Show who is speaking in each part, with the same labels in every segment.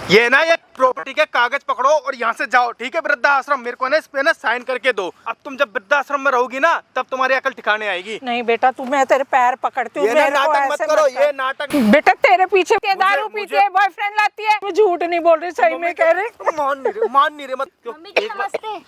Speaker 1: ये ना, ये प्रॉपर्टी के कागज पकड़ो और यहाँ से जाओ, ठीक है? वृद्धाश्रम मेरे को ना इस पे ना साइन करके दो। अब तुम जब वृद्धाश्रम में रहोगी ना, तब तुम्हारी अकल ठिकाने आएगी।
Speaker 2: नहीं बेटा, तू मैं तेरे पैर पकड़ती हूँ।
Speaker 1: ये नाटक मत करो, ये नाटक।
Speaker 2: बेटा तेरे पीछे के दारू पीती है, बॉयफ्रेंड लाती है। मैं झूठ नहीं बोल रही, सही में कह रही।
Speaker 1: मान नहीं रहे
Speaker 3: नमस्ते।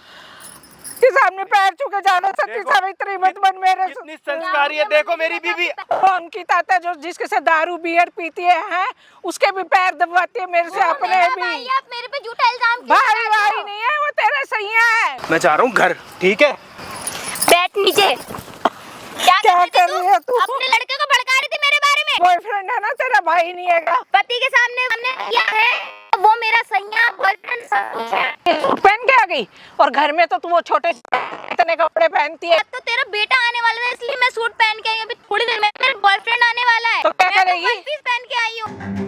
Speaker 2: के सामने पैर छूके जाना, सच्ची सावित्री मत बन मेरे।
Speaker 1: कितनी संस्कारी है, देखो मेरी बीवी।
Speaker 2: उनकी ताता जो जिसके साथ दारू बियर पीती है, उसके भी पैर दबाती है मेरे से, अपने भी।
Speaker 3: आप मेरे पे झूठा इल्जाम क्यों
Speaker 2: भाई
Speaker 3: लगा रहे
Speaker 2: भाई
Speaker 3: हो?
Speaker 2: नहीं है वो, तेरा सही है।
Speaker 1: मैं जा रहा हूँ घर, ठीक है?
Speaker 3: बैठ नीचे। क्या
Speaker 2: कर रही है तू?
Speaker 3: अपने लड़के को भड़का रही थी मेरे बारे में।
Speaker 2: बॉयफ्रेंड है ना तेरा, भाई नहीं है।
Speaker 3: पति के सामने हमने किया है, वो मेरा सैया बॉयफ्रेंड सब कुछ है।
Speaker 2: पहन के आ गई, और घर में तो तू वो छोटे इतने कपड़े पहनती है।
Speaker 3: तो तेरा बेटा आने वाला है, इसलिए मैं सूट पहन के आई हूं। अभी थोड़ी देर में मेरा बॉयफ्रेंड आने वाला है,
Speaker 2: तो क्या
Speaker 3: मैं
Speaker 2: करेगी?
Speaker 3: वन पीस पहन के आई हूँ।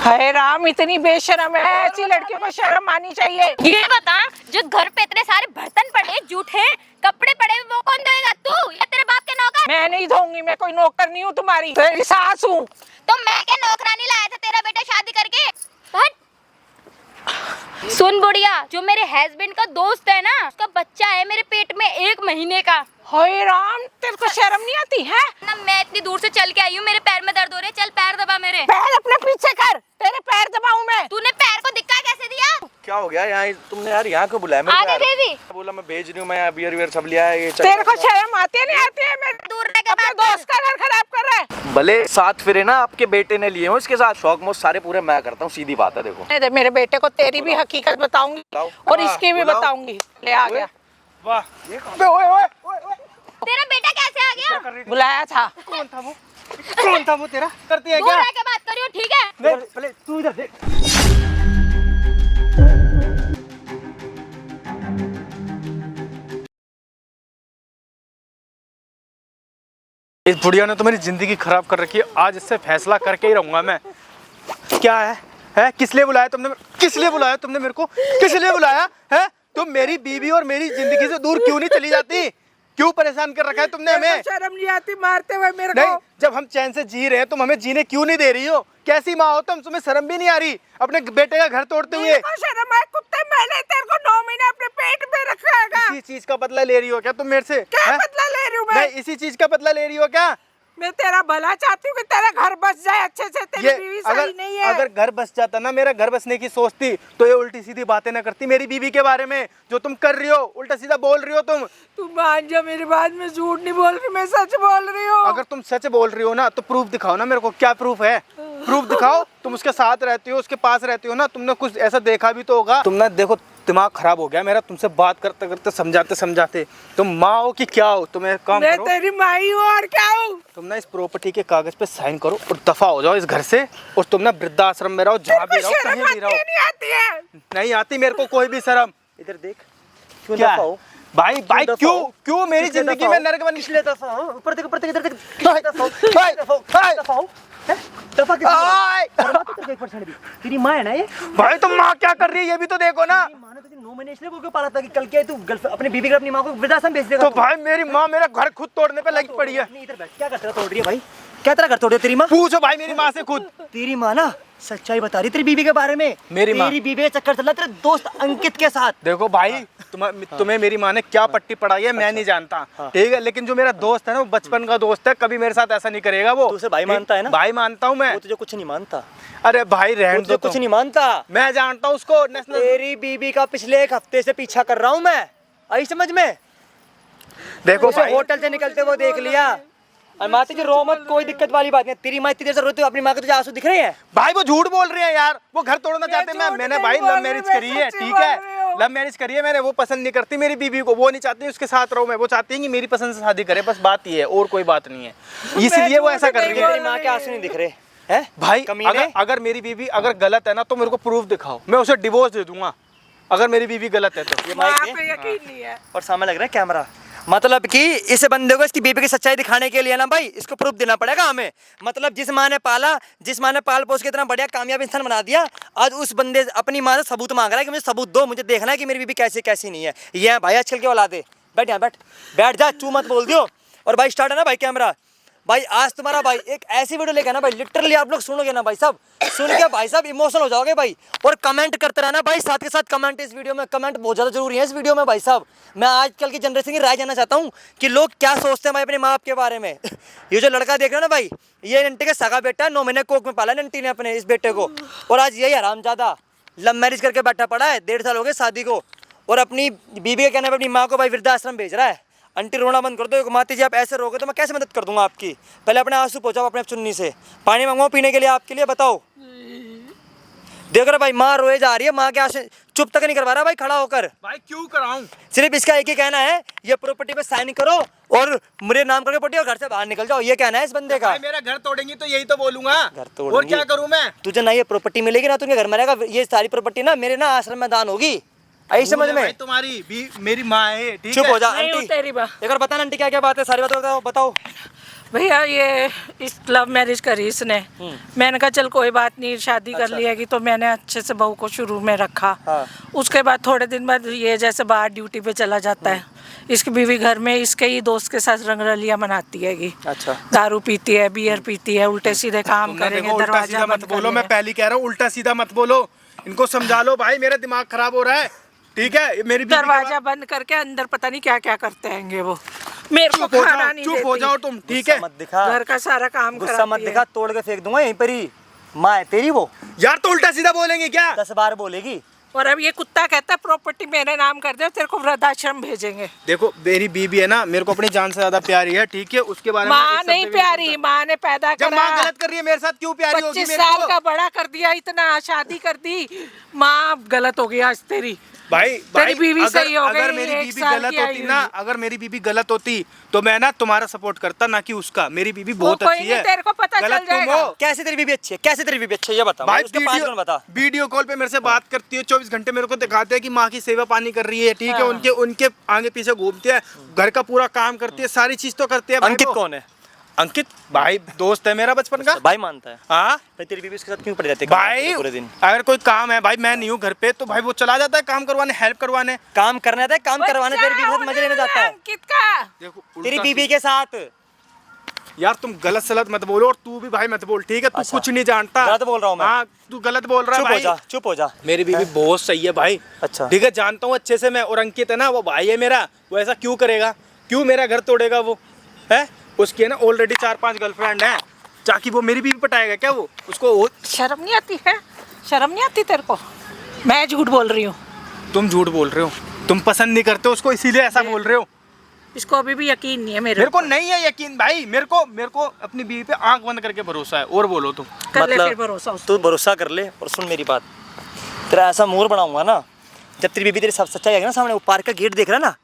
Speaker 2: हाय राम, इतनी बेशरम है, ऐसी लड़की को शर्म आनी चाहिए।
Speaker 3: ये बता, जो घर पे इतने सारे बर्तन पड़े, जूठे कपड़े पड़े, वो कौन धोएगा? तू या तेरे बाप के नौकर?
Speaker 2: मैं नहीं धोऊंगी, मैं कोई नौकर नहीं हूँ तुम्हारी, तेरी सास हूँ।
Speaker 3: तो मैं क्या नौकरानी लाया था तेरा बेटा शादी करके? हट। सुन बुढ़िया, जो मेरे हस्बैंड का दोस्त है ना, उसका बच्चा है मेरे पेट में 1 महीने का।
Speaker 2: हाय राम, तेरे को शर्म नहीं आती है?
Speaker 3: ना मैं इतनी दूर से चल के आई हूँ, मेरे पैर में दर्द हो रहे हैं। चल पैर दबा मेरे।
Speaker 2: पैर अपने पीछे कर, तेरे पैर दबाऊं मैं?
Speaker 3: तूने पैर को दिक्का कैसे दिया?
Speaker 1: क्या हो गया यहाँ? तुमने यार यहाँ क्यों बुलाया मेरे को?
Speaker 3: आगे
Speaker 1: यार
Speaker 3: देवी।
Speaker 1: बोला मैं भेज रही हूँ, मैं बियर वियर सब लिया है। ये
Speaker 2: तेरे को शर्म आती है नहीं आती है? मैं
Speaker 3: दूर रह के
Speaker 2: अपने
Speaker 3: बात कर।
Speaker 2: दोस्त का घर खराब कर रहा है।
Speaker 1: भले साथ फिरे ना, आपके बेटे ने लिए हो इसके साथ, शौक मोश सारे पूरे मैं करता हूँ, सीधी बात है। देखो
Speaker 2: नहीं, मेरे बेटे को तेरी भी हकीकत बताऊंगी और इसकी भी बताऊंगी। ले आ गया।
Speaker 1: वाह,
Speaker 3: तेरा बेटा कैसे आ गया?
Speaker 2: बुलाया था।
Speaker 1: कौन था वो तेरा? करती है
Speaker 3: दूर
Speaker 1: क्या?
Speaker 3: रह के बात करियो, ठीक है?
Speaker 1: पहले तू इधर देख। इस बुढ़िया ने तो मेरी जिंदगी खराब कर रखी है, आज इससे फैसला करके ही रहूंगा मैं। क्या है? किस लिए बुलाया तुमने? किस लिए बुलाया तुमने मेरे को? किस लिए बुलाया है? तुम मेरी बीवी और मेरी जिंदगी से दूर क्यों नहीं चली जाती? क्यों परेशान कर रखा है तुमने हमें?
Speaker 2: शर्म नहीं आती मारते हुए मेरे
Speaker 1: नहीं,
Speaker 2: को?
Speaker 1: जब हम चैन से जी रहे हैं तुम हमें जीने क्यों नहीं दे रही हो? कैसी माँ हो तुम? तुम्हें शर्म भी नहीं आ रही अपने बेटे का घर तोड़ते हुए?
Speaker 2: शर्म आए कुत्ते, मैंने तेरे को 9 महीने अपने पेट में रखा है।
Speaker 1: इसी चीज का बदला ले रही हो क्या तुम मेरे से?
Speaker 2: क्या बदला ले रही हूँ मैं?
Speaker 1: नहीं, इसी चीज का बदला ले रही हो क्या?
Speaker 2: मैं तेरा भला चाहती हूँ कि तेरा घर बस जाए अच्छे से। तेरी बीवी सही नहीं है।
Speaker 1: अगर घर बस जाता ना, मेरा घर बसने की सोचती तो ये उल्टी सीधी बातें ना करती मेरी बीवी के बारे में। जो तुम कर रही हो, उल्टा सीधा बोल रही हो तुम।
Speaker 2: तू मान जा मेरी बात, में झूठ नहीं बोल रही, मैं सच बोल रही हूँ।
Speaker 1: अगर तुम सच बोल रही हो ना तो प्रूफ दिखाओ ना मेरे को। क्या प्रूफ है? प्रूफ दिखाओ। तुम उसके साथ रहती हो, उसके पास रहती हो ना, तुमने कुछ ऐसा देखा भी तो होगा। तुमने देखो, दिमाग खराब हो गया मेरा तुमसे बात करते करते, समझाते समझाते। तुम माँ हो कि क्या हो? तुम एक काम
Speaker 2: मैं
Speaker 1: करो,
Speaker 2: तेरी माई हूँ और क्या हूँ?
Speaker 1: तुम ना इस प्रॉपर्टी के कागज पे साइन करो और दफा हो जाओ इस घर से। और तुम ना वृद्धाश्रम में रहो, जहाँ भी रहो, कहीं भी रहो।
Speaker 2: नहीं आती है?
Speaker 1: नहीं आती मेरे को कोई भी शर्म। इधर देख, क्यों
Speaker 4: क्या
Speaker 1: दफा हो? भाई क्यों मेरी जिंदगी में नरक बन?
Speaker 4: पिछले दफा हो, ऊपर देख, ऊपर देख, इधर देख। दफा तेरी माँ है ना ये?
Speaker 1: भाई तुम माँ क्या कर रही है ये भी तो देखो ना।
Speaker 4: माँ ने तुझे 9 महीने इसलिए क्यों पाला था कि कल क्या तू अपनी बीवी को, अपनी माँ को वृद्धाश्रम भेज देगा?
Speaker 1: तो भाई मेरी माँ मेरा घर खुद तोड़ने पे लगी पड़ी है।
Speaker 4: इधर बैठ, क्या करता तोड़ रही है भाई? क्या तेरा घर तोड़ रही है तेरी माँ?
Speaker 1: पूछो भाई मेरी माँ से खुद।
Speaker 4: तेरी माँ ना सच्चाई बता रही तेरी बीवी के बारे में।
Speaker 1: मेरी माँ?
Speaker 4: तेरी बीवी का चक्कर चल रहा तेरे दोस्त अंकित के साथ।
Speaker 1: देखो भाई, तुम्हें मेरी माँ ने क्या पट्टी पढ़ाई है मैं नहीं जानता, ठीक है? लेकिन जो मेरा दोस्त है ना, वो बचपन का दोस्त है, कभी मेरे साथ ऐसा नहीं करेगा वो।
Speaker 4: तू उसे भाई मानता है ना?
Speaker 1: भाई मानता हूँ मैं।
Speaker 4: वो तुझे कुछ नहीं मानता।
Speaker 1: अरे भाई रहने दो,
Speaker 4: कुछ नहीं मानता।
Speaker 1: मैं जानता हूँ उसको।
Speaker 4: तेरी बीवी का पिछले 1 हफ्ते से पीछा कर रहा हूँ मैं, आई समझ में?
Speaker 1: देखो
Speaker 4: उसे
Speaker 1: भाई,
Speaker 4: होटल से निकलते वो देख लिया। और माता जी रो मत, कोई दिक्कत वाली बात नहीं। तेरी माँ इतनी देर से रोती है, अपनी माँ के तुझे आंसू दिख रहे हैं?
Speaker 1: भाई वो झूठ बोल रहे हैं यार, वो घर तोड़ना चाहते हैं। मैंने भाई लव मैरिज करी है, ठीक है? लव मैरिज करी है मैंने। वो पसंद नहीं करती मेरी बीवी को, वो नहीं चाहती उसके साथ रहूं मैं। वो चाहती है कि मेरी पसंद से शादी करे, बस बात ये है, और कोई बात नहीं है। इसलिए वो ऐसा कर रही है।
Speaker 4: तेरी माँ के आंसू नहीं दिख रहे हैं
Speaker 1: भाई? अगर मेरी बीवी अगर गलत है ना तो मेरे को प्रूफ दिखाओ, मैं उसे डिवोर्स दे दूंगा अगर मेरी बीवी गलत है तो।
Speaker 4: ये माइक
Speaker 2: पे यकीन नहीं है।
Speaker 4: और सामने लग रहा है कैमरा। मतलब कि इस बंदे को इसकी बीवी की सच्चाई दिखाने के लिए ना भाई, इसको प्रूफ देना पड़ेगा हमें। मतलब जिस माँ ने पाल पोस के इतना बढ़िया कामयाब इंसान बना दिया, आज उस बंदे अपनी माँ से सबूत मांग रहा है कि मुझे सबूत दो, मुझे देखना है कि मेरी बीवी कैसी कैसी नहीं है। ये है भाई आजकल के औलादे। बैठ यहाँ, बैठ जा, चू मत बोल दियो। और भाई स्टार्ट है ना भाई कैमरा। भाई आज तुम्हारा भाई एक ऐसी वीडियो लेके ना भाई, लिटरली आप लोग सुनोगे ना भाई साहब, सुन के भाई साहब इमोशनल हो जाओगे भाई। और कमेंट करते रहना भाई, साथ के साथ कमेंट इस वीडियो में, कमेंट बहुत ज्यादा जरूरी है इस वीडियो में भाई साहब। मैं आजकल की जनरेशन की राय जानना चाहता हूँ कि लोग क्या सोचते हैं भाई अपने माँ बाप के बारे में। ये जो लड़का देख रहे हो ना भाई, ये नंटी का सगा बेटा, 9 महीने कोख में पाला नंटी ने अपने इस बेटे को, और आज यही हरामजादा लव मैरिज करके बैठा पड़ा है, 1.5 साल हो गए शादी को, और अपनी बीबी के कहने पर अपनी माँ को भाई वृद्धाश्रम भेज रहा है। आंटी रोना बंद कर दो, माती जी आप ऐसे रोगे तो मैं कैसे मदद कर दूंगा आपकी। पहले अपने आंसू पहुंचाओ अपने चुन्नी से, पानी मंगवाओ पीने के लिए आपके लिए, बताओ। देख रहे भाई माँ रोए जा रही है, माँ के आंसू चुप तक नहीं करवा रहा भाई खड़ा होकर।
Speaker 1: भाई क्यों कराऊं?
Speaker 4: सिर्फ इसका एक ही कहना है, ये प्रॉपर्टी पे साइन करो और मेरे नाम करके पट्टी और घर से बाहर निकल जाओ, ये कहना है इस बंदे का।
Speaker 1: भाई मेरा घर तोड़ेंगी तो यही तो बोलूंगा,
Speaker 4: घर तोड़ेंगी।
Speaker 1: और क्या करूं मैं?
Speaker 4: तुझे ना ये प्रॉपर्टी मिलेगी ना तुझे घर में रहेगा, ये सारी प्रॉपर्टी ना मेरे ना आश्रम में दान होगी, आई समझ में।
Speaker 1: भाई तुम्हारी भी मेरी माँ है, ठीक
Speaker 4: चुप
Speaker 1: है?
Speaker 4: हो जा
Speaker 2: नहीं,
Speaker 4: आंटी,
Speaker 2: तेरी बात।
Speaker 4: एक बार बता ना आंटी क्या क्या बात है, सारी बात बताओ बताओ।
Speaker 2: भैया ये इस लव मैरिज करी इसने, मैंने कहा चल कोई बात नहीं, शादी कर लिएगी, तो मैंने अच्छे से बहू को शुरू में रखा।
Speaker 4: हाँ।
Speaker 2: उसके बाद थोड़े दिन बाद ये जैसे बाहर ड्यूटी पे चला जाता है, इसकी बीवी घर में इसके ही दोस्त के साथ रंगरलियां मनाती हैगी।
Speaker 4: अच्छा।
Speaker 2: दारू पीती है, बियर पीती है, उल्टे सीधे काम
Speaker 1: तुमने
Speaker 2: करेंगे,
Speaker 1: देखो, उल्टा
Speaker 2: दरवाजा
Speaker 1: सीधा मत
Speaker 2: बंद
Speaker 1: बोलो, मैं
Speaker 2: करेंगे।
Speaker 1: पहले कह रहा हूँ उल्टा सीधा मत बोलो, इनको समझा लो भाई, मेरा दिमाग खराब हो रहा है, ठीक है? मेरी बीवी के
Speaker 2: दरवाजा
Speaker 1: बाद-
Speaker 2: बंद करके अंदर पता नहीं क्या क्या करते हैंगे वो, मेरे को
Speaker 1: चुप हो
Speaker 2: खाना
Speaker 1: जाओ,
Speaker 2: नहीं
Speaker 1: चुप हो
Speaker 2: देती।
Speaker 1: जाओ तुम, ठीक है?
Speaker 4: मत दिखा,
Speaker 2: घर का सारा काम
Speaker 4: गुस्सा मत
Speaker 2: कराती है।
Speaker 4: दिखा, तोड़ के फेंक दूंगा यहीं पर ही। माँ है तेरी वो,
Speaker 1: यार तो उल्टा सीधा बोलेंगे क्या?
Speaker 4: 10 बार बोलेगी।
Speaker 2: और अब ये कुत्ता कहता है प्रॉपर्टी मेरे नाम कर दे, तेरे को वृद्धाश्रम भेजेंगे।
Speaker 1: देखो मेरी बीबी है ना, मेरे को अपनी जान से ज्यादा प्यारी है, ठीक है? उसके बारे में
Speaker 2: माँ
Speaker 1: एक
Speaker 2: नहीं
Speaker 1: शब्द भी
Speaker 2: प्यारी, माँ ने पैदा
Speaker 1: जब माँ
Speaker 2: करा,
Speaker 1: गलत कर रही है मेरे साथ, क्यों प्यारी होगी
Speaker 2: 25
Speaker 1: मेरे
Speaker 2: साल
Speaker 1: को?
Speaker 2: का बड़ा कर दिया, इतना शादी कर दी, माँ गलत हो गई आज तेरी।
Speaker 1: भाई
Speaker 2: तेरी बीवी सही हो
Speaker 1: अगर
Speaker 2: गई,
Speaker 1: मेरी
Speaker 2: 1
Speaker 1: बीवी
Speaker 2: साल
Speaker 1: गलत
Speaker 2: की आई
Speaker 1: होती ना,
Speaker 2: हुई।
Speaker 1: अगर मेरी बीवी गलत होती तो मैं ना तुम्हारा सपोर्ट करता, ना कि उसका। मेरी बीवी बहुत
Speaker 2: कोई
Speaker 1: अच्छी
Speaker 2: नहीं,
Speaker 1: है,
Speaker 2: तेरे को पता
Speaker 1: गलत
Speaker 2: चल
Speaker 1: तुम
Speaker 2: जाएगा।
Speaker 1: हो।
Speaker 4: कैसे तेरी बीबी अच्छी है, कैसे तेरी बीबी अच्छी है ये बता
Speaker 1: भाई
Speaker 4: उसके 5 मिनट बता।
Speaker 1: वीडियो कॉल पे मेरे से बात करती है, 24 घंटे मेरे को दिखाते हैं कि माँ की सेवा पानी कर रही है, ठीक है?
Speaker 2: हाँ।
Speaker 1: उनके उनके आगे पीछे घूमती है, घर का पूरा काम करती है, सारी चीज तो करती है भाई
Speaker 4: अंकित
Speaker 1: वो।
Speaker 4: कौन है?
Speaker 1: अंकित भाई दोस्त है मेरा बचपन का।
Speaker 4: भाई मानता है।
Speaker 1: हाँ
Speaker 4: भाई तेरी बीबी उसके साथ क्यों पड़ जाती है
Speaker 1: भाई,
Speaker 4: पूरे दिन?
Speaker 1: अगर कोई काम है भाई, मैं नहीं हूँ घर पे, तो भाई वो चला जाता है काम करवाने, हेल्प करवाने।
Speaker 4: काम करने आता है, काम करवाने तेरी बीबी के साथ मजे लेने जाता है।
Speaker 2: अंकित का
Speaker 1: देखो
Speaker 4: तेरी
Speaker 1: उल्टा
Speaker 4: बीबी के साथ
Speaker 1: यार तुम गलत सलत मत बोलो, और तू भी भाई मत बोल, ठीक है? तू
Speaker 4: अच्छा।
Speaker 1: कुछ नहीं जानता।
Speaker 4: गलत बोल रहा हूँ मैं।
Speaker 1: हाँ तू गलत बोल रहा है
Speaker 4: चुप हो
Speaker 1: भाई।
Speaker 4: जा, चुप हो जा।
Speaker 1: मेरी बीवी बहुत सही है भाई,
Speaker 4: अच्छा।
Speaker 1: ठीक है? जानता हूँ अच्छे से मैं। और अंकित है ना, वो भाई है मेरा, वो ऐसा क्यों करेगा? क्यों मेरा घर तोड़ेगा वो? है उसकी है ना ऑलरेडी 4-5 गर्लफ्रेंड है, जाकि वो मेरी बीवी पटाएगा क्या? वो उसको
Speaker 2: शर्म नहीं आती है? शर्म नहीं आती तेरे को? मैं झूठ बोल रही हूँ?
Speaker 1: तुम झूठ बोल रहे हो, तुम पसंद नहीं करते उसको, इसीलिए ऐसा बोल रहे हो।
Speaker 2: इसको अभी भी यकीन नहीं है मेरे
Speaker 1: मेरे को नहीं है यकीन भाई, मेरे को अपनी बीवी पे आंख बंद करके भरोसा है। और बोलो तुम।
Speaker 2: कर ले फिर भरोसा उस
Speaker 4: तू भरोसा कर ले और सुन मेरी बात, तेरा ऐसा मोर बनाऊंगा ना, जब तेरी बीबी तेरी सब सच्चाई आएगी ना सामने, वो पार्क का गेट देख रहा है ना,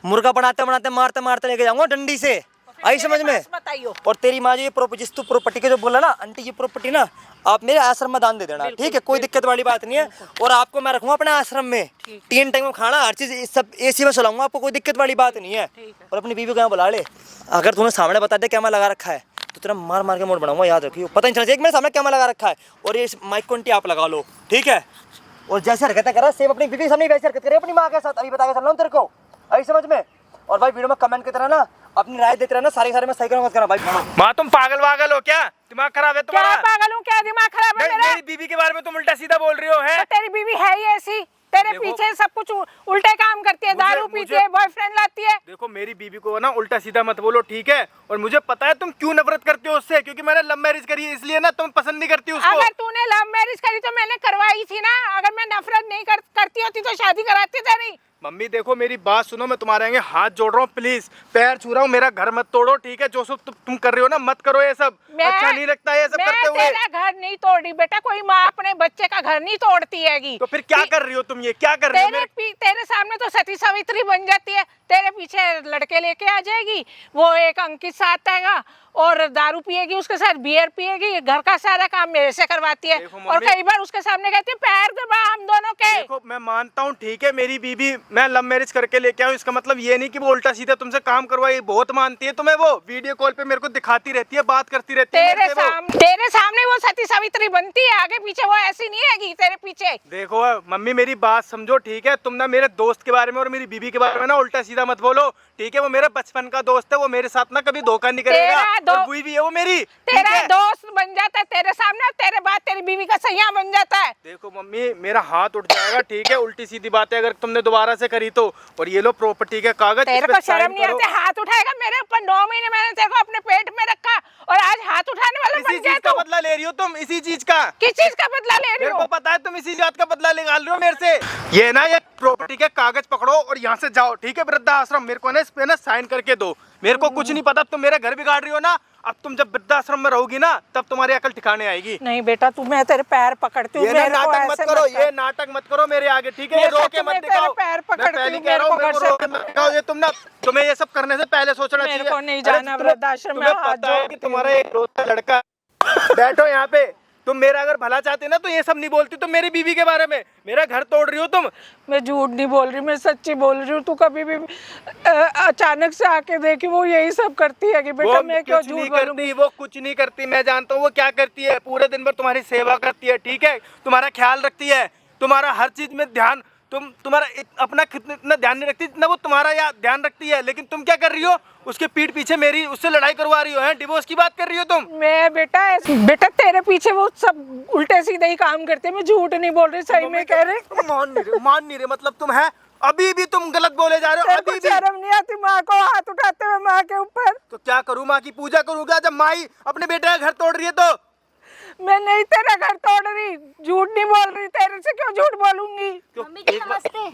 Speaker 4: मुर्गा बनाते बनाते मारते मारते लेके जाऊंगा डंडी से, आई समझ में?
Speaker 2: बताइयो।
Speaker 4: और तेरी माँ जो ये जिस तू प्रॉपर्टी के जो बोला ना, आंटी ये प्रॉपर्टी ना आप मेरे आश्रम में दान दे देना, ठीक है? कोई दिक्कत वाली बात नहीं है। और आपको मैं रखूंगा अपने आश्रम में, 3 टाइम खाना, हर चीज सब एसी में सुलाऊंगा, आपको कोई दिक्कत वाली बात नहीं है। और अपनी बीवी को यहाँ बुला ले, अगर तूने सामने बता दे कैमरा लगा रखा है तो तेरा मार मार के मोड़ बनाऊंगा, याद रखियो, पता नहीं चला एक मेरे सामने कैमरा लगा रखा है। और ये माइक को आंटी आप लगा लो, ठीक है? और जैसे हरकतें करा सेम अपनी बीवी के सामने वैसे हरकत करे अपनी माँ के साथ, अभी बता के चल रहा हूँ तेरे को, आई समझ में? और भाई वीडियो में कमेंट की तरह ना अपनी राय देते रहना, सारे मैं सही करूँगा भाई।
Speaker 1: माँ तुम पागल वागल हो क्या? दिमाग खराब है
Speaker 2: क्या
Speaker 1: तुम्हारा?
Speaker 2: पागल हूँ? क्या दिमाग खराब है मेरा?
Speaker 1: मेरी बीवी के बारे में तुम उल्टा सीधा बोल रही हो, है?
Speaker 2: तो तेरी बीवी है ही ऐसी, तेरे
Speaker 1: देखो,
Speaker 2: पीछे सब कुछ उल्टे काम करती है, दारू पीती है, बॉयफ्रेंड लाती है।
Speaker 1: देखो मेरी बीवी को ना उल्टा सीधा मत बोलो, ठीक है? और मुझे पता है तुम क्यों नफरत करते हो उससे, क्योंकि मैंने लव मैरिज करी है, इसलिए ना तुम पसंद नहीं करती उसको।
Speaker 2: अगर तूने लव मैरिज करी तो मैंने करवाई थी ना, अगर मैं नफरत नहीं करती होती तो शादी कराती तेरी।
Speaker 1: मम्मी देखो मेरी बात सुनो, मैं तुम्हारे आगे हाथ जोड़ रहा हूँ, प्लीज पैर छू रहा हूँ, मेरा घर मत तोड़ो, ठीक है? जो सब तुम कर रहे हो ना, मत करो ये सब, अच्छा नहीं लगता ये सब करते हुए।
Speaker 2: मैं तेरा घर नहीं तोड़ी बेटा, कोई माँ अपने बच्चे का घर नहीं तोड़ती हैगी।
Speaker 1: तो फिर क्या कर रही हो तुम? ये क्या कर रही हो?
Speaker 2: तेरे सामने तो सती सावित्री बन जाती है, तेरे पीछे लड़के लेके आ जाएगी, वो एक अंकित साथ आएगा और दारू पिएगी, उसके साथ बियर पिएगी, घर का सारा काम मेरे से करवाती है। और कई बार उसके सामने कहती है पैर दबा हम दोनों के।
Speaker 1: देखो मैं मानता हूँ, ठीक है? मेरी बीवी मैं लव मैरिज करके लेके आऊँ, इसका मतलब ये नहीं कि वो उल्टा सीधा तुमसे काम करवाई, बहुत मानती है तुम्हें, वो वीडियो कॉल पे मेरे को दिखाती रहती है, बात करती रहती है
Speaker 2: तेरे सामने वो सती सावित्री बनती है, आगे पीछे वो ऐसी नहीं हैगी, तेरे पीछे पीछे।
Speaker 1: देखो मम्मी मेरी बात समझो, ठीक है? तुम ना मेरे दोस्त के बारे में और मेरी बीबी के बारे में ना उल्टा सीधा मत बोलो, ठीक है? वो मेरा बचपन का दोस्त है, वो मेरे साथ ना कभी धोखा नहीं करेगा। और बीवी है वो मेरी,
Speaker 2: तेरा दोस्त बन जाता है तेरे सामने और तेरे बाद तेरी बीवी का सैया बन जाता है।
Speaker 1: देखो मम्मी मेरा हाथ उठ जाएगा, ठीक है? उल्टी सीधी बातें अगर तुमने दोबारा से करी तो। और ये लो प्रॉपर्टी के कागज,
Speaker 2: तेरे को शर्म नहीं आती? हाथ उठाएगा मेरे ऊपर। 9 महीने मैंने तेरे को अपने पेट में रखा और आज हाथ उठाने वाला बन गया
Speaker 1: का
Speaker 2: तू।
Speaker 1: बदला ले रही हो तुम, इसी चीज का।
Speaker 2: किस चीज का बदला ले रही
Speaker 1: मेरे
Speaker 2: हो?
Speaker 1: को पता है तुम इसी बात का बदला निकाल रही हो मेरे से। ये ना ये प्रॉपर्टी के कागज पकड़ो और यहाँ से जाओ, ठीक है? वृद्धाश्रम मेरे को ना इस पे ना साइन करके दो। मेरे को कुछ नहीं पता, तुम मेरा घर बिगाड़ रही हो ना। अब तुम जब वृद्धाश्रम में रहोगी ना तब तुम्हारी अकल ठिकाने आएगी।
Speaker 2: नहीं बेटा, तू मैं तेरे पैर पकड़ती हूँ।
Speaker 1: ये नाटक मत करो, ये नाटक मत करो मेरे आगे, ठीक है? ये रो के मत दिखाओ।
Speaker 2: पैर
Speaker 1: मैं
Speaker 2: पकड़ती
Speaker 1: पहले
Speaker 2: हूँ,
Speaker 1: कह रहा हूँ,
Speaker 2: मेरे को
Speaker 1: मेरे को रो के मत दिखाओ। ये तुम ना, तुम्हें ये सब करने से पहले सोचना चाहिए।
Speaker 2: मेरे को नहीं
Speaker 1: अरे
Speaker 2: जाना वृद्धाश्रम में।
Speaker 1: तुम्हें पता है कि तुम्हारा एक रोता लड़का बैठो यहाँ पे, तुम मेरा अगर भला चाहते ना तो ये सब नहीं बोलती तुम मेरी बीवी के बारे में। मेरा घर तोड़ रही हो तुम।
Speaker 2: मैं झूठ नहीं बोल रही, मैं सच्ची बोल रही हूँ। तू कभी भी अचानक से आके देखी वो यही सब करती है कि बेटा मैं क्यों झूठ बोलूं?
Speaker 1: वो कुछ नहीं करती, मैं जानता हूँ वो क्या करती है। पूरे दिन भर तुम्हारी सेवा करती है, ठीक है? तुम्हारा ख्याल रखती है, तुम्हारा हर चीज में ध्यान, तुम्हारा अपना इतना ध्यान नहीं रखती जितना वो तुम्हारा या ध्यान रखती है। लेकिन तुम क्या कर रही हो? उसके पीठ पीछे मेरी उससे लड़ाई करवा रही हो, हैं? डिवोर्स की बात कर रही हो तुम।
Speaker 2: मैं बेटा तेरे पीछे वो सब उल्टे सीधे ही काम करते हैं। मैं झूठ नहीं बोल रही, सही में कह रही।
Speaker 1: मान नहीं रहे मतलब तुम है, अभी भी तुम गलत बोले जा रहे हो। अभी भी
Speaker 2: शर्म नहीं आती माँ को हाथ उठाते हुए माँ के ऊपर?
Speaker 1: तो क्या करूँ? माँ की पूजा करूँ क्या जब माँ ही अपने बेटे का घर तोड़ रही है? तो
Speaker 2: मैं नहीं तेरा घर तोड़ रही, झूठ नहीं बोल रही। तेरे से क्यों झूठ बोलूंगी?
Speaker 3: मम्मी जी नमस्ते।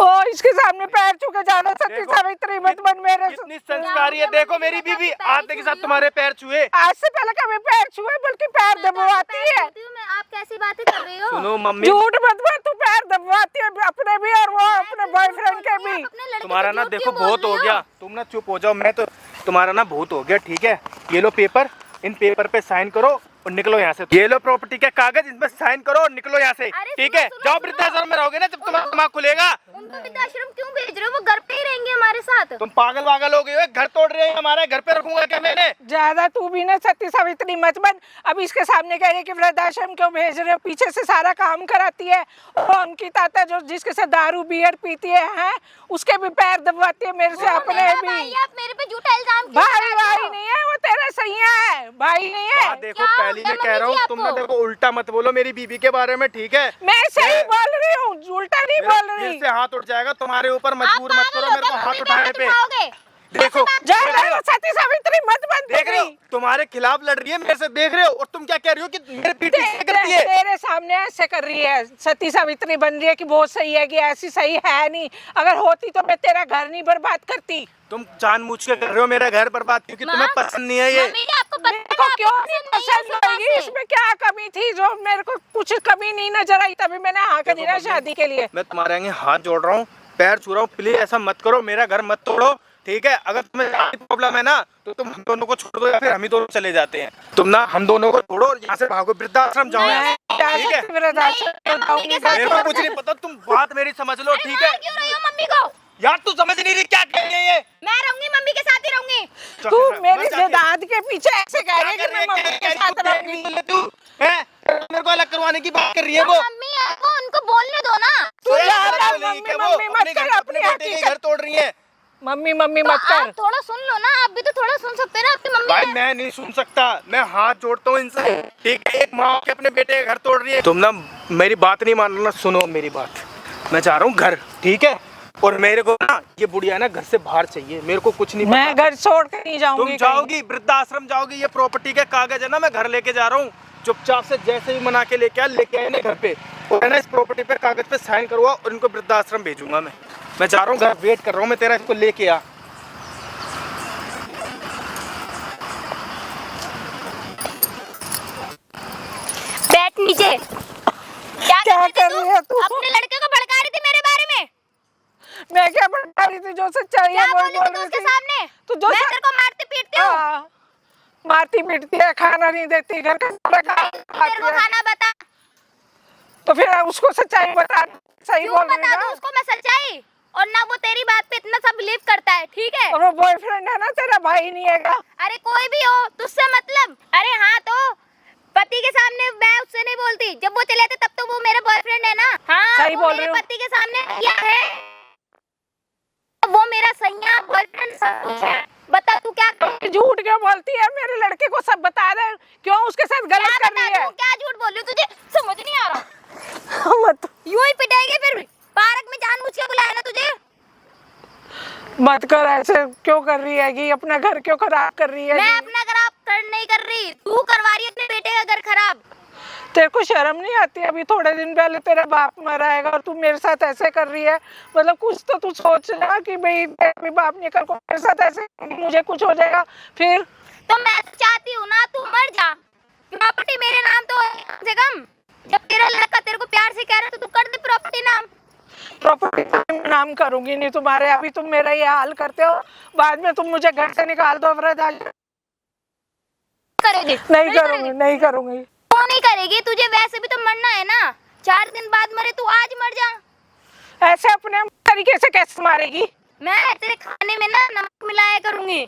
Speaker 2: ओ इसके सामने पैर छूके जाना। सती सावित्री मत बन मेरे।
Speaker 1: कितनी संस्कारी है। देखो मेरी बीवी आते के साथ तुम्हारे पैर छुए।
Speaker 2: आज से पहले कभी पैर छुए, बल्कि पैर दबवाती है।
Speaker 3: आप कैसी बातें कर रही हो?
Speaker 1: सुनो मम्मी,
Speaker 2: झूठ मत बोल, तू पैर दबवाती है अपने भी और वो अपने बॉयफ्रेंड के भी।
Speaker 1: तुम्हारा ना देखो बहुत हो गया, तुम ना चुप हो जाओ। मैं तो तुम्हारा ना बहुत हो गया, ठीक है? ये लो पेपर, इन पेपर पे साइन करो और निकलो यहाँ से। ये लो प्रॉपर्टी के कागज, इसमें साइन करो और निकलो यहाँ से, ठीक है? जाओ वृद्धाश्रम में रहोगे ना जब तुम्हारा दिमाग खुलेगा।
Speaker 3: उनको वृद्धाश्रम क्यों भेज रहे हो? वो घर पे ही रहेंगे हमारे साथ।
Speaker 1: तुम पागल वागल हो गए हो? घर तोड़ रहे हैं, हमारे घर पे रखूंगा क्या मैंने?
Speaker 2: ज्यादा तू भी ना सती सावित्री मत बन। अब इसके सामने कह रही कि वृद्धाश्रम क्यों भेज रहे हो? पीछे से सारा काम कराती है। और उनकी ताता जो जिसके साथ दारू बियर पीती है, उसके भी पैर दबवाती है मेरे से, अपने भी।
Speaker 3: आप मेरे पे झूठा इल्जाम क्यों
Speaker 2: भाई
Speaker 3: लगा रहे
Speaker 2: भाई
Speaker 3: हो?
Speaker 2: नहीं है वो, तेरा सैया है, भाई नहीं है।
Speaker 1: देखो पहली मैं कह रहा हूँ, तुम ना देखो उल्टा मत बोलो मेरी बीवी के बारे में, ठीक है?
Speaker 2: मैं सही बोल रही हूँ, उल्टा नहीं बोल रही।
Speaker 1: फिर से हाथ उठ जाएगा तुम्हारे ऊपर, मजबूर मत करो मेरे को हाथ उठाने पे। देखो
Speaker 2: सती सावित्री मत बन।
Speaker 1: देख रहे हो तुम्हारे खिलाफ लड़ रही है मेरे से, देख रहे हो? और तुम क्या कह रही हो कि मेरे पीठ पीछे करती है?
Speaker 2: तेरे सामने ऐसे कर रही है, सती सावित्री बन रही है कि बहुत सही है, कि ऐसी सही है नहीं। अगर होती तो मैं तेरा घर नहीं बर्बाद करती।
Speaker 1: तुम जानबूझ के कर रहे हो मेरा घर बर्बाद, क्योंकि तुम्हें पसंद नहीं है ये।
Speaker 2: मेरे को क्यों नहीं पसंद आएगी? इसमें क्या कमी थी जो मेरे को कुछ कमी नहीं नजर आई, तभी मैंने हाँ कर दिया शादी के लिए।
Speaker 1: मैं तुम्हारे आगे हाथ जोड़ रहा हूँ, पैर छू रहा हूँ, प्लीज ऐसा मत करो, मेरा घर मत तोड़ो, ठीक है? अगर तुम्हें प्रॉब्लम है ना तो तुम हम दोनों को छोड़ दो या फिर हम ही दोनों चले जाते हैं। तुम ना हम दोनों को छोड़ो और यहाँ से भागो, वृद्धाश्रम जाओ यहाँ से, ठीक है? मेरे को कुछ नहीं पता, तुम बात मेरी समझ लो, ठीक है?
Speaker 3: क्यों रही हो मम्मी को?
Speaker 1: यार तू समझ नहीं रही क्या कह रही है ये?
Speaker 3: मैं रहूंगी, मम्मी के साथ ही रहूंगी।
Speaker 2: तू मेरे दाद के पीछे ऐसे कह रही है कि मैं मम्मी के साथ रहूंगी।
Speaker 1: तू है मेरे को अलग करवाने की बात कर रही है वो।
Speaker 3: मम्मी आपको उनको बोलने दो ना।
Speaker 2: तू
Speaker 1: तो
Speaker 2: ज्यादा
Speaker 1: बोलेगी
Speaker 2: मम्मी
Speaker 1: क्या वो?
Speaker 2: मम्मी मत कर,
Speaker 1: अपने बेटे के घर तोड़ रही है।
Speaker 2: मम्मी मम्मी
Speaker 3: तो
Speaker 2: मत कर।
Speaker 3: आप थोड़ा सुन लो ना, आप भी तो थोड़ा सुन सकते हैं ना आपकी मम्मी
Speaker 1: भाई
Speaker 3: का।
Speaker 1: मैं नहीं सुन सकता, मैं हाथ जोड़ता हूँ इनसे, ठीक है? एक माँ के अपने बेटे के घर तोड़ रही है। तुम ना मेरी बात नहीं मान रहा, सुनो मेरी बात। मैं जा रहा हूँ घर, ठीक है? और मेरे को ना ये बुढ़िया ना घर से बाहर चाहिए, मेरे को कुछ नहीं पता।
Speaker 2: मैं घर छोड़ कर नहीं जाऊंगी।
Speaker 1: तुम जाओगी वृद्धाश्रम जाओगी, ये प्रॉपर्टी के कागज है ना, मैं घर लेके जा रहा हूँ। चुपचाप से जैसे ही मना के लेके आए ना घर पे, और ना इस प्रॉपर्टी पे कागज पे साइन करवा और इनको वृद्धाश्रम भेजूंगा। मैं जा रहा हूँ घर, वेट कर रहा हूँ मैं तेरा, इसको लेके आ।
Speaker 3: बैठ नीचे।
Speaker 2: क्या कर रही है तू?
Speaker 3: अपने लड़के को भड़का रही थी मेरे बारे में।
Speaker 2: मैं क्या बता रही थी? जो सच्चाई
Speaker 3: क्या
Speaker 2: है वो
Speaker 3: बोली
Speaker 2: बोल
Speaker 3: थी
Speaker 2: रही
Speaker 3: उसके
Speaker 2: थी।
Speaker 3: सामने?
Speaker 2: तू जो
Speaker 3: मैं तेरे को मारती पीटती हूँ।
Speaker 2: हाँ, मारती पीटती है, खाना नहीं देती, घर का सारा काम
Speaker 3: तेरे को
Speaker 2: खाती है।
Speaker 3: खाना बता।
Speaker 2: तो फिर उसको सच्चाई बता, सही
Speaker 3: क्यों
Speaker 2: बोल रही
Speaker 3: बता
Speaker 2: ना।
Speaker 3: दूँ उसको मैं सच्चाई? और ना वो तेरी बात पे इतना सा बिलीव करता है, ठीक है?
Speaker 2: और वो बॉयफ्रेंड है ना तेरा, भाई नहीं है का?
Speaker 3: अरे कोई भी हो, तुझसे मतलब। अरे हाँ तो पति के सामने मैं उससे नहीं बोलती, जब वो चले थे तब तो वो मेरा
Speaker 2: बोल रही
Speaker 3: मेरे
Speaker 2: हूँ।
Speaker 3: पति के सामने किया है, वो मेरा सैया बॉयफ्रेंड सब कुछ है। बता तू क्या कर
Speaker 2: झूठ क्यों बोलती है? मेरे लड़के को सब बता दे, क्यों उसके साथ गलत कर रही है?
Speaker 3: क्या झूठ बोल रही हूँ, तुझे समझ नहीं आ रहा?
Speaker 2: मत
Speaker 3: यूं ही पिटाएंगे फिर। पार्क में जानबूझ के बुलाया ना तुझे।
Speaker 2: मत कर ऐसे, क्यों कर रही है कि अपना घर क्यों खराब कर रही है?
Speaker 3: मैं अपना नहीं कर रही, तू करवा रही है अपने बेटे का घर खराब।
Speaker 2: तेरे को शर्म नहीं आती? अभी थोड़े दिन पहले तेरा बाप मरा है और तू मेरे साथ ऐसे कर रही है। मतलब कुछ तो तू सोच ना कि भाई तेरे बाप ने कल को मेरे साथ ऐसे, मुझे कुछ हो जाएगा फिर।
Speaker 3: तो मैं चाहती हूँ ना तू मर जा, प्रॉपर्टी मेरे नाम तो है कम से कम। जब तेरा लड़का तेरे को प्यार से कह रहा है तो तू कर दे प्रॉपर्टी नाम।
Speaker 2: प्रॉपर्टी नाम करूंगी नहीं तुम्हारे। अभी तुम मेरा ये हाल करते हो, बाद में तुम मुझे घर से निकाल दो।
Speaker 3: करेगी?
Speaker 2: नहीं करूंगी, नहीं करूंगी।
Speaker 3: क्यों नहीं करेगी? तुझे वैसे भी तो मरना है ना। 4 दिन बाद मरे, तू आज मर जा।
Speaker 2: ऐसे अपने तरीके से कैसे मारेगी?
Speaker 3: मैं तेरे खाने में ना नमक मिलाया करूंगी,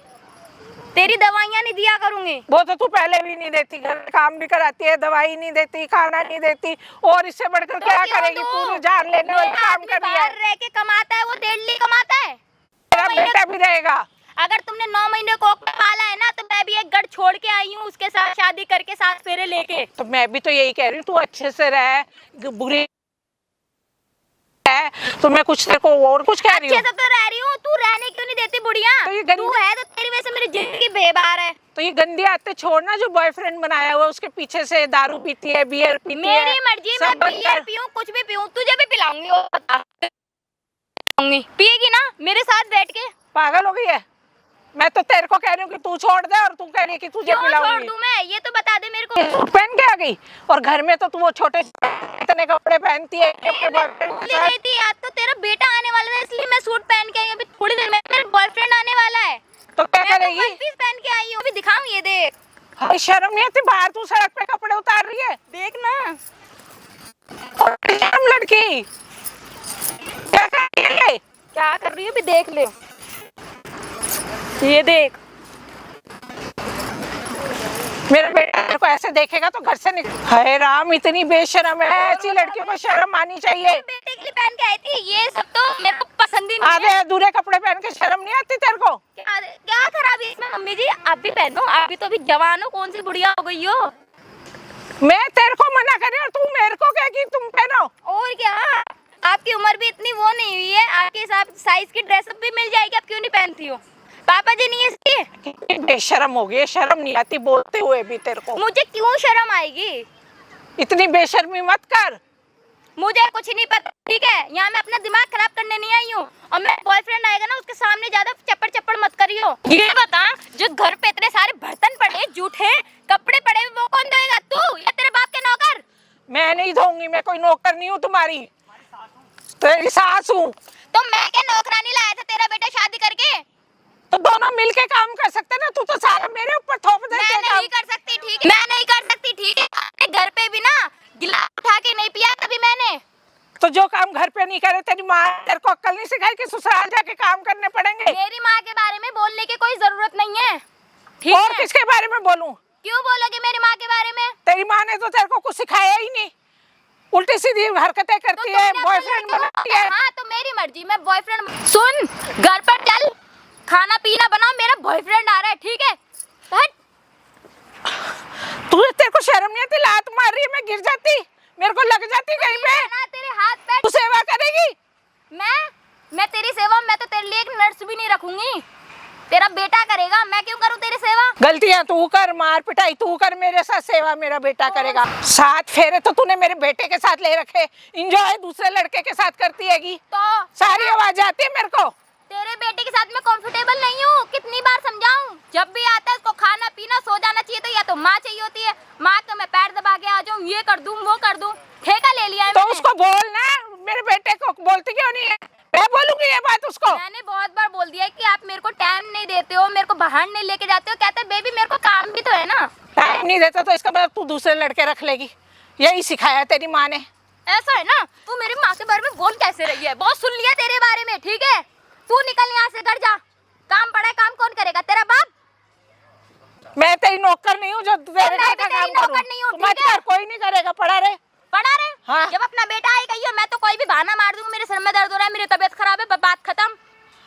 Speaker 3: तेरी दवाइयाँ नहीं दिया करूंगी।
Speaker 2: वो तो तू पहले भी नहीं देती, घर में काम भी कराती है, दवाई नहीं देती, खाना नहीं देती, और इससे बढ़कर
Speaker 3: तो
Speaker 2: क्या
Speaker 3: क्यों
Speaker 2: करेगी?
Speaker 3: दूं?
Speaker 2: पूरी जान लेने वाला काम कर रही है।
Speaker 3: बाहर रह के कमाता है, वो डेली कमाता है।
Speaker 2: मेरा बेटा भी रहेगा।
Speaker 3: अगर तुमने 9 महीने को पाला है ना, तो मैं भी एक गढ़ छोड़ के आई हूँ उसके साथ शादी करके, 7 फेरे लेके।
Speaker 2: तो मैं भी तो यही कह रही हूँ, तू अच्छे से रह, बुरी है तो मैं कुछ तेरे को और कुछ कह रही हूँ।
Speaker 3: अच्छे से तो रह रही हूँ, तू रहने क्यों नहीं देती बुढ़िया?
Speaker 2: तो ये
Speaker 3: तू है तो तेरी वजह से मेरी जिंदगी बेकार है।
Speaker 2: तो ये गंदी आदतें छोड़ना, जो बॉयफ्रेंड बनाया हुआ उसके पीछे से दारू पीती है, बियर पीती है।
Speaker 3: मेरी मर्जी, मैं बियर पीऊं कुछ भी पीऊं, तुझे भी पिलाऊंगी। वो बता, पिएगी ना मेरे साथ बैठ के?
Speaker 2: पागल हो गई है? मैं तो तेरे को कह रही हूँ कि तू छोड़ दे, और तू कह रही है कि तुझे
Speaker 3: क्यों छोड़
Speaker 2: पिलाऊंगी।
Speaker 3: दूं मैं? ये तो बता दे मेरे को।
Speaker 2: तू पहन के आ गई, और घर में तो तू वो छोटे इतने कपड़े पहनती है अपने बॉयफ्रेंड के साथ।
Speaker 3: गई थी आज, तो तेरा बेटा आने वाला है इसलिए मैं सूट पहन के आई हूं। अभी थोड़ी देर में मेरा बॉयफ्रेंड आने वाला है,
Speaker 2: तो क्या
Speaker 3: मैं तो
Speaker 2: करेगी?
Speaker 3: वन पीस पहन के आई हूं। अभी दिखाऊं, ये देख।
Speaker 2: हाय, शर्म नहीं आती? बाहर तू सड़क पे कपड़े उतार रही है,
Speaker 3: देख ना।
Speaker 2: शर्म लड़की, क्या कर रही है?
Speaker 3: क्या कर रही है अभी देख ले, ये देख।
Speaker 2: मेरा बेटा तेरे को ऐसे देखेगा तो घर से निकल। हाय राम, इतनी बेशर्म है, ऐसी लड़कियों को शर्म आनी चाहिए।
Speaker 3: बेटे के लिए पहन के आई थी, ये सब तो मेरे को पसंद ही नहीं
Speaker 2: आधे
Speaker 3: है।
Speaker 2: अधूरे कपड़े पहन के शर्म नहीं आती तेरे को?
Speaker 3: क्या खराबी है इसमें मम्मी जी? आप भी पहनो, आप भी तो अभी जवान हो, कौन सी बुढ़िया हो गई हो।
Speaker 2: मैं तेरे को मना कर रही हूँ और तू मेरे को कह कि तुम पहनो।
Speaker 3: और क्या, आपकी उम्र भी इतनी वो नहीं हुई है, आपके हिसाब साइज की ड्रेस भी मिल जाएगी, आप क्यों नहीं पहनती हो? पापा जी नहीं है इसकी?
Speaker 2: बेशर्म हो गई, शर्म नहीं आती बोलते हुए भी तेरे को?
Speaker 3: मुझे क्यों शर्म आएगी?
Speaker 2: इतनी बेशर्मी मत कर।
Speaker 3: मुझे कुछ नहीं पता, ठीक है? यहाँ मैं अपना दिमाग खराब करने नहीं आई हूँ, और मेरा बॉयफ्रेंड आएगा ना, उसके सामने ज्यादा चप्पड़ चप्पड़ मत करियो। ये बता, जो घर पे इतने सारे बर्तन पड़े, जूठे कपड़े पड़े, वो कौन धोएगा? तू या तेरे बाप के नौकर?
Speaker 2: मैं नहीं धोऊंगी, मैं कोई नौकर नहीं हूँ तुम्हारी, तेरी सास हूँ।
Speaker 3: तो मैं क्या नौकरानी लाया था तेरा बेटा शादी करके?
Speaker 2: तो दोनों मिलके काम कर सकते ना, तू तो सारा मेरे ऊपर थोप देती है
Speaker 3: मैं
Speaker 2: काम।
Speaker 3: नहीं कर सकती, ठीक है? मैं नहीं कर सकती, ठीक है? अपने घर पे भी ना गिलास उठा के नहीं पिया कभी मैंने।
Speaker 2: तो जो काम घर पे नहीं करे, तेरी माँ तेरे को अक्ल नहीं सिखाई कि ससुराल जाके काम करने पड़ेंगे?
Speaker 3: मेरी माँ के बारे में बोलने की कोई जरूरत नहीं है, ठीक
Speaker 2: और
Speaker 3: है?
Speaker 2: किसके बारे में बोलूं?
Speaker 3: क्यों बोलोगे मेरी माँ के बारे में?
Speaker 2: तेरी माँ ने तो तेरे को कुछ सिखाया ही नहीं, उल्टी सीधी हरकतें करती है, बॉयफ्रेंड बनाती है।
Speaker 3: हाँ तो मेरी मर्जी, मैं बॉयफ्रेंड। सुन, घर पर चल, खाना पीना बनाओ, मेरा बॉयफ्रेंड आ रहा है, ठीक है? हट।
Speaker 2: तू, तेरे को शर्म नहीं आती? लात मार रही है, मैं गिर जाती, मेरे को लग जाती कहीं पे।
Speaker 3: ना तेरे हाथ पैर।
Speaker 2: तू सेवा करेगी?
Speaker 3: मैं तेरी सेवा, मैं तो तेरे लिए एक नर्स भी नहीं रखूंगी, तेरा बेटा करेगा, मैं क्यों करूं तेरी सेवा?
Speaker 2: गलतियां तू कर, मार पिटाई तू कर, मेरे साथ सेवा मेरा बेटा करेगा। 7 फेरे तो तूने मेरे बेटे के साथ ले रखे, इंजॉय दूसरे लड़के के साथ करती हैगी,
Speaker 3: तो
Speaker 2: सारी आवाज आती है मेरे को।
Speaker 3: तेरे बेटे के साथ मैं कंफर्टेबल नहीं हूँ, कितनी बार समझाऊं? जब भी आता है उसको खाना पीना सो जाना चाहिए, तो या तो माँ चाहिए होती है, माँ तो मैं पैर दबा के आ जाऊं, ये कर दूं वो कर दूं, ठेका ले लिया है
Speaker 2: तो
Speaker 3: मैंने।
Speaker 2: उसको बोल ना, मेरे बेटे को बोलती क्यों नहीं है? मैं बोलूंगी ये बात उसको।
Speaker 3: मैंने बहुत बार बोल दिया है कि आप मेरे को टाइम नहीं देते हो, मेरे को बाहर नहीं लेके जाते हो। कहते बेबी मेरे को काम भी तो है ना।
Speaker 2: टाइम नहीं देता तो इसका मतलब तू दूसरे लड़के रख लेगी, यही सिखाया तेरी माँ ने?
Speaker 3: ऐसा है ना? तू मेरी माँ के बारे में बोल कैसे रही है? बहुत सुन लिया तेरे बारे में, ठीक है? तू निकल यहाँ से, घर जा, काम पड़ा है, काम कौन करेगा? तेरा बाप।
Speaker 2: मैं तेरी नौकर नहीं हूँ जो तेरे घर का काम
Speaker 3: नौकर नहीं हूँ,
Speaker 2: करूँ। मत
Speaker 3: ठीक है?
Speaker 2: कर, कोई नहीं करेगा, पड़ा रहे।
Speaker 3: पढ़ा रहे।
Speaker 2: हाँ।
Speaker 3: जब अपना बेटा आएगा, मैं तो कोई भी बहाना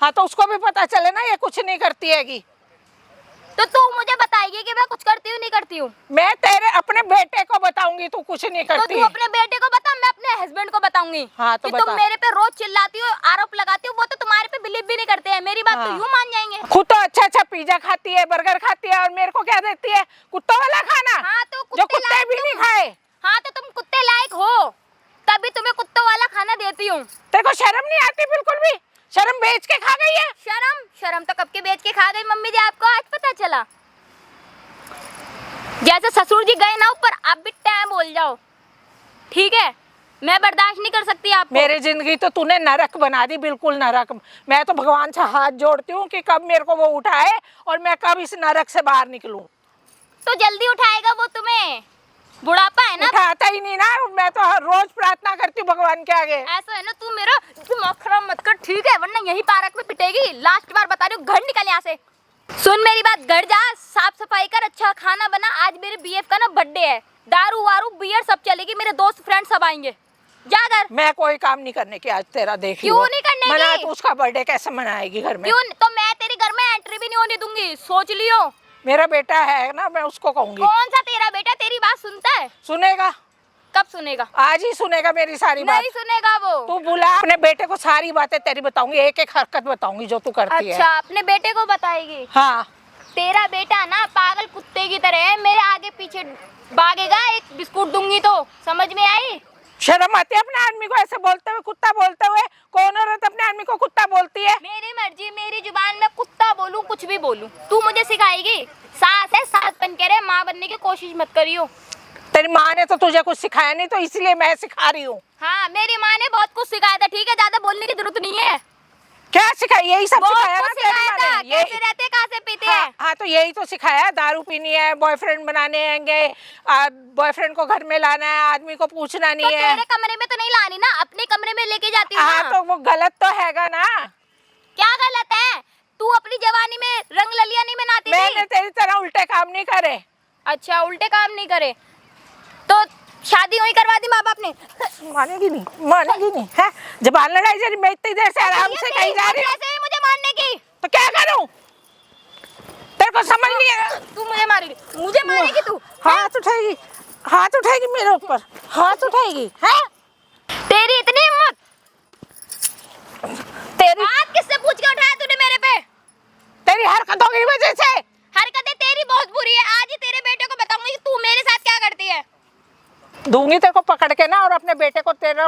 Speaker 2: हाँ तो उसको भी पता चले ना ये कुछ नहीं करती हैगी।
Speaker 3: तो तू मुझे बताएगी कि मैं कुछ करती हूँ नहीं करती हूँ?
Speaker 2: मैं तेरे अपने बेटे को बताऊंगी तू कुछ नहीं
Speaker 3: तो
Speaker 2: करती।
Speaker 3: तू अपने बेटे को बता, मैं अपने हस्बैंड को बताऊंगी।
Speaker 2: हाँ तो
Speaker 3: कि
Speaker 2: बता।
Speaker 3: तुम मेरे पे रोज चिल्लाती हो, आरोप लगाती हो, वो तो तुम्हारे पे बिलीव भी नहीं करते हैं। मेरी बात तो
Speaker 2: हाँ।
Speaker 3: यूं मान जाएंगे।
Speaker 2: खुद तो अच्छा अच्छा पिज्जा खाती है, बर्गर खाती है, और मेरे को क्या देती है? कुत्तों वाला खाना।
Speaker 3: हाँ तो
Speaker 2: जो कुत्ते
Speaker 3: लायक
Speaker 2: भी नहीं खाए।
Speaker 3: हाँ तो तुम कुत्ते लायक हो, तभी तुम्हें कुत्तों वाला खाना देती हूँ।
Speaker 2: तेरे को शर्म नहीं आती बिल्कुल भी? शर्म बेच के खा गई है।
Speaker 3: शर्म तो कब के बेच के खा गई मम्मी जी, आपको आज पता चला? जैसे ससुर जी गए ना ऊपर, आप भी टाइम बोल जाओ, ठीक है? मैं बर्दाश्त नहीं कर सकती आपको।
Speaker 2: मेरी जिंदगी तो तूने नरक बना दी, बिल्कुल नरक। मैं तो भगवान से हाथ जोड़ती हूँ कि कब मेरे को वो उठाए और मैं कब इस नरक से बाहर निकलूं।
Speaker 3: तो जल्दी उठाएगा वो तुम्हें, बुढ़ापा है ना।
Speaker 2: उठाता ही नहीं ना। मैं तो हर रोज प्रार्थना करती हूँ भगवान के आगे।
Speaker 3: ऐसा है ना, तू मेरा दिमाग खराब मत कर, ठीक है? वरना यही पार्क में पिटेगी। लास्ट बार बता रही हूँ, घर निकल यहाँ से। सुन मेरी बात, घर जा, साफ सफाई कर, अच्छा खाना बना। आज मेरे बीएफ का ना बर्थडे है, दारू वारू बियर सब चलेगी, मेरे दोस्त फ्रेंड सब आएंगे। जा घर।
Speaker 2: मैं कोई काम नहीं करने की आज तेरा, देख
Speaker 3: क्यों नहीं करने की?
Speaker 2: मना तो उसका बर्थडे कैसे मनाएगी घर में?
Speaker 3: क्यों? तो मैं तेरे घर में एंट्री भी नहीं होने दूंगी, सोच लियो।
Speaker 2: मेरा बेटा है ना, मैं उसको कहूंगी।
Speaker 3: कौन सा तेरा बेटा तेरी बात सुनता है?
Speaker 2: सुनेगा।
Speaker 3: कब सुनेगा?
Speaker 2: आज ही सुनेगा मेरी सारी बात।
Speaker 3: नहीं सुनेगा वो।
Speaker 2: तू बुला अपने बेटे को, सारी बातें तेरी बताऊंगी, एक एक हरकत बताऊंगी जो तू करती है।
Speaker 3: अच्छा, अपने बेटे को बताएगी?
Speaker 2: हाँ।
Speaker 3: तेरा बेटा ना पागल कुत्ते की तरह है, मेरे आगे पीछे भागेगा, एक बिस्कुट दूंगी तो। समझ में आई?
Speaker 2: शर्म आती है अपने आदमी को ऐसे बोलते हुए, कुत्ता बोलते हुए? कौन औरत अपने आदमी को कुत्ता बोलती है?
Speaker 3: मेरी मर्जी, मेरी जुबान में कुत्ता बोलूं कुछ भी बोलूं, तू मुझे सिखाएगी? सास है, सास बन के रहे, माँ बनने की कोशिश मत करियो।
Speaker 2: तेरी माँ ने तो तुझे कुछ सिखाया नहीं, तो इसलिए मैं सिखा रही हूँ।
Speaker 3: हाँ, मेरी माँ ने बहुत कुछ सिखाया था, ठीक है? ज्यादा बोलने की जरूरत नहीं है।
Speaker 2: क्या सिखाया? यही सब
Speaker 3: बहुत
Speaker 2: सिखाया ना
Speaker 3: कुछ
Speaker 2: तेरी
Speaker 3: सिखाया
Speaker 2: माँ
Speaker 3: था,
Speaker 2: ने?
Speaker 3: कैसे रहते, कहाँ से पीते
Speaker 2: हाँ,
Speaker 3: हैं।
Speaker 2: हाँ तो यही तो सिखाया, दारू पीनी है, बॉयफ्रेंड बनाने आएंगे, बॉयफ्रेंड को घर में लाना है, आदमी को पूछना
Speaker 3: तो
Speaker 2: नहीं है।
Speaker 3: तेरे कमरे में तो नहीं लानी ना, अपने कमरे में लेके जाती हूँ
Speaker 2: हाँ
Speaker 3: ना।
Speaker 2: तो वो गलत तो हैगा ना।
Speaker 3: क्या गलत है? तू अपनी जवानी में रंग ललिया नहीं बनाती थी?
Speaker 2: मैंने तेरी तरह उल्टे काम नहीं करे।
Speaker 3: अच्छा, उल्टे काम नहीं करे तो शादी वही करवा दी माँ बाप ने?
Speaker 2: मानेगी नहीं, मानेगी नहीं है। जबान लड़ाई जा रही, मैं इतनी देर से आराम से कहीं जा रही हूँ,
Speaker 3: कैसे है मुझे मारने की?
Speaker 2: तो क्या करूँ? तेरे को समझ नहीं है?
Speaker 3: तू मुझे मारेगी? मुझे मारेगी तू?
Speaker 2: हाथ उठाएगी, हाथ उठाएगी मेरे ऊपर, हाथ उठाएगी है?
Speaker 3: तेरी इतनी हिम्मत?
Speaker 2: तेरी
Speaker 3: हाथ किससे पूछ के उठाया तूने मेरे पे?
Speaker 2: तेरी हरकतों की वजह से।
Speaker 3: हरकतें तेरी बहुत बुरी है, आज ही तेरे बेटे को बताऊंगी कि तू मेरे साथ क्या करती है।
Speaker 2: दूंगी तेरे को पकड़ के ना, और अपने बेटे को तेरा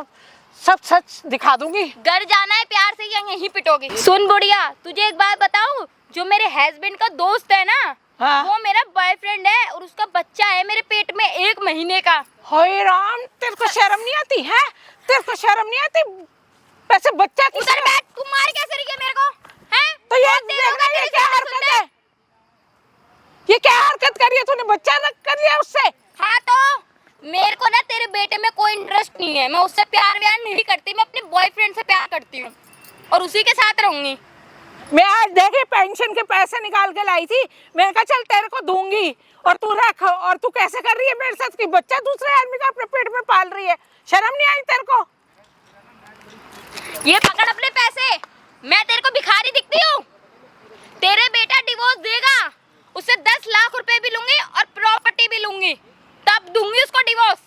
Speaker 2: सब सच दिखा दूंगी।
Speaker 3: घर जाना है प्यार से या यहीं पिटोगी? सुन बुढ़िया, तुझे एक बात बताऊं, जो मेरे हस्बैंड का दोस्त है ना,
Speaker 2: हाँ।
Speaker 3: वो मेरा बॉयफ्रेंड है और उसका बच्चा है मेरे पेट में 1 महीने का।
Speaker 2: हाय राम, तेरे को शर्म नहीं आती है? तेरे को शर्म नहीं आती? वैसे बच्चा किस
Speaker 3: उधर बैठ, तू मार कैसे रही है मेरे को? हैं?
Speaker 2: तो ये
Speaker 3: बहुत देर हो
Speaker 2: देखना,
Speaker 3: गई
Speaker 2: ये
Speaker 3: तेरी
Speaker 2: क्या
Speaker 3: सुनते
Speaker 2: हरकत
Speaker 3: सुनते।
Speaker 2: है? ये क्या हरकत करी है तूने? बच्चा रख कर लिया उससे?
Speaker 3: हाँ तो मेरे को ना तेरे बेटे में कोई इंटरेस्ट नहीं है, मैं उससे प्यार व्यार नहीं करती, मैं अपने बॉयफ्रेंड से प्यार करती हूँ और उसी के साथ रहूंगी।
Speaker 2: मैं आज देखे पेंशन के पैसे निकाल के लाई थी, मैंने कहा चल तेरे को दूंगी और तू रख, और तू कैसे कर रही है मेरे साथ कि बच्चा दूसरे आदमी का अपने पेट में पाल रही है? शर्म नहीं आई तेरे को?
Speaker 3: ये पकड़ अपने पैसे, मैं तेरे को भिखारी दिखती हूँ? तेरे बेटा डिवोर्स देगा, उससे 10 लाख रुपए भी लूंगी और प्रॉपर्टी भी लूंगी, तब दूंगी उसको डिवोर्स।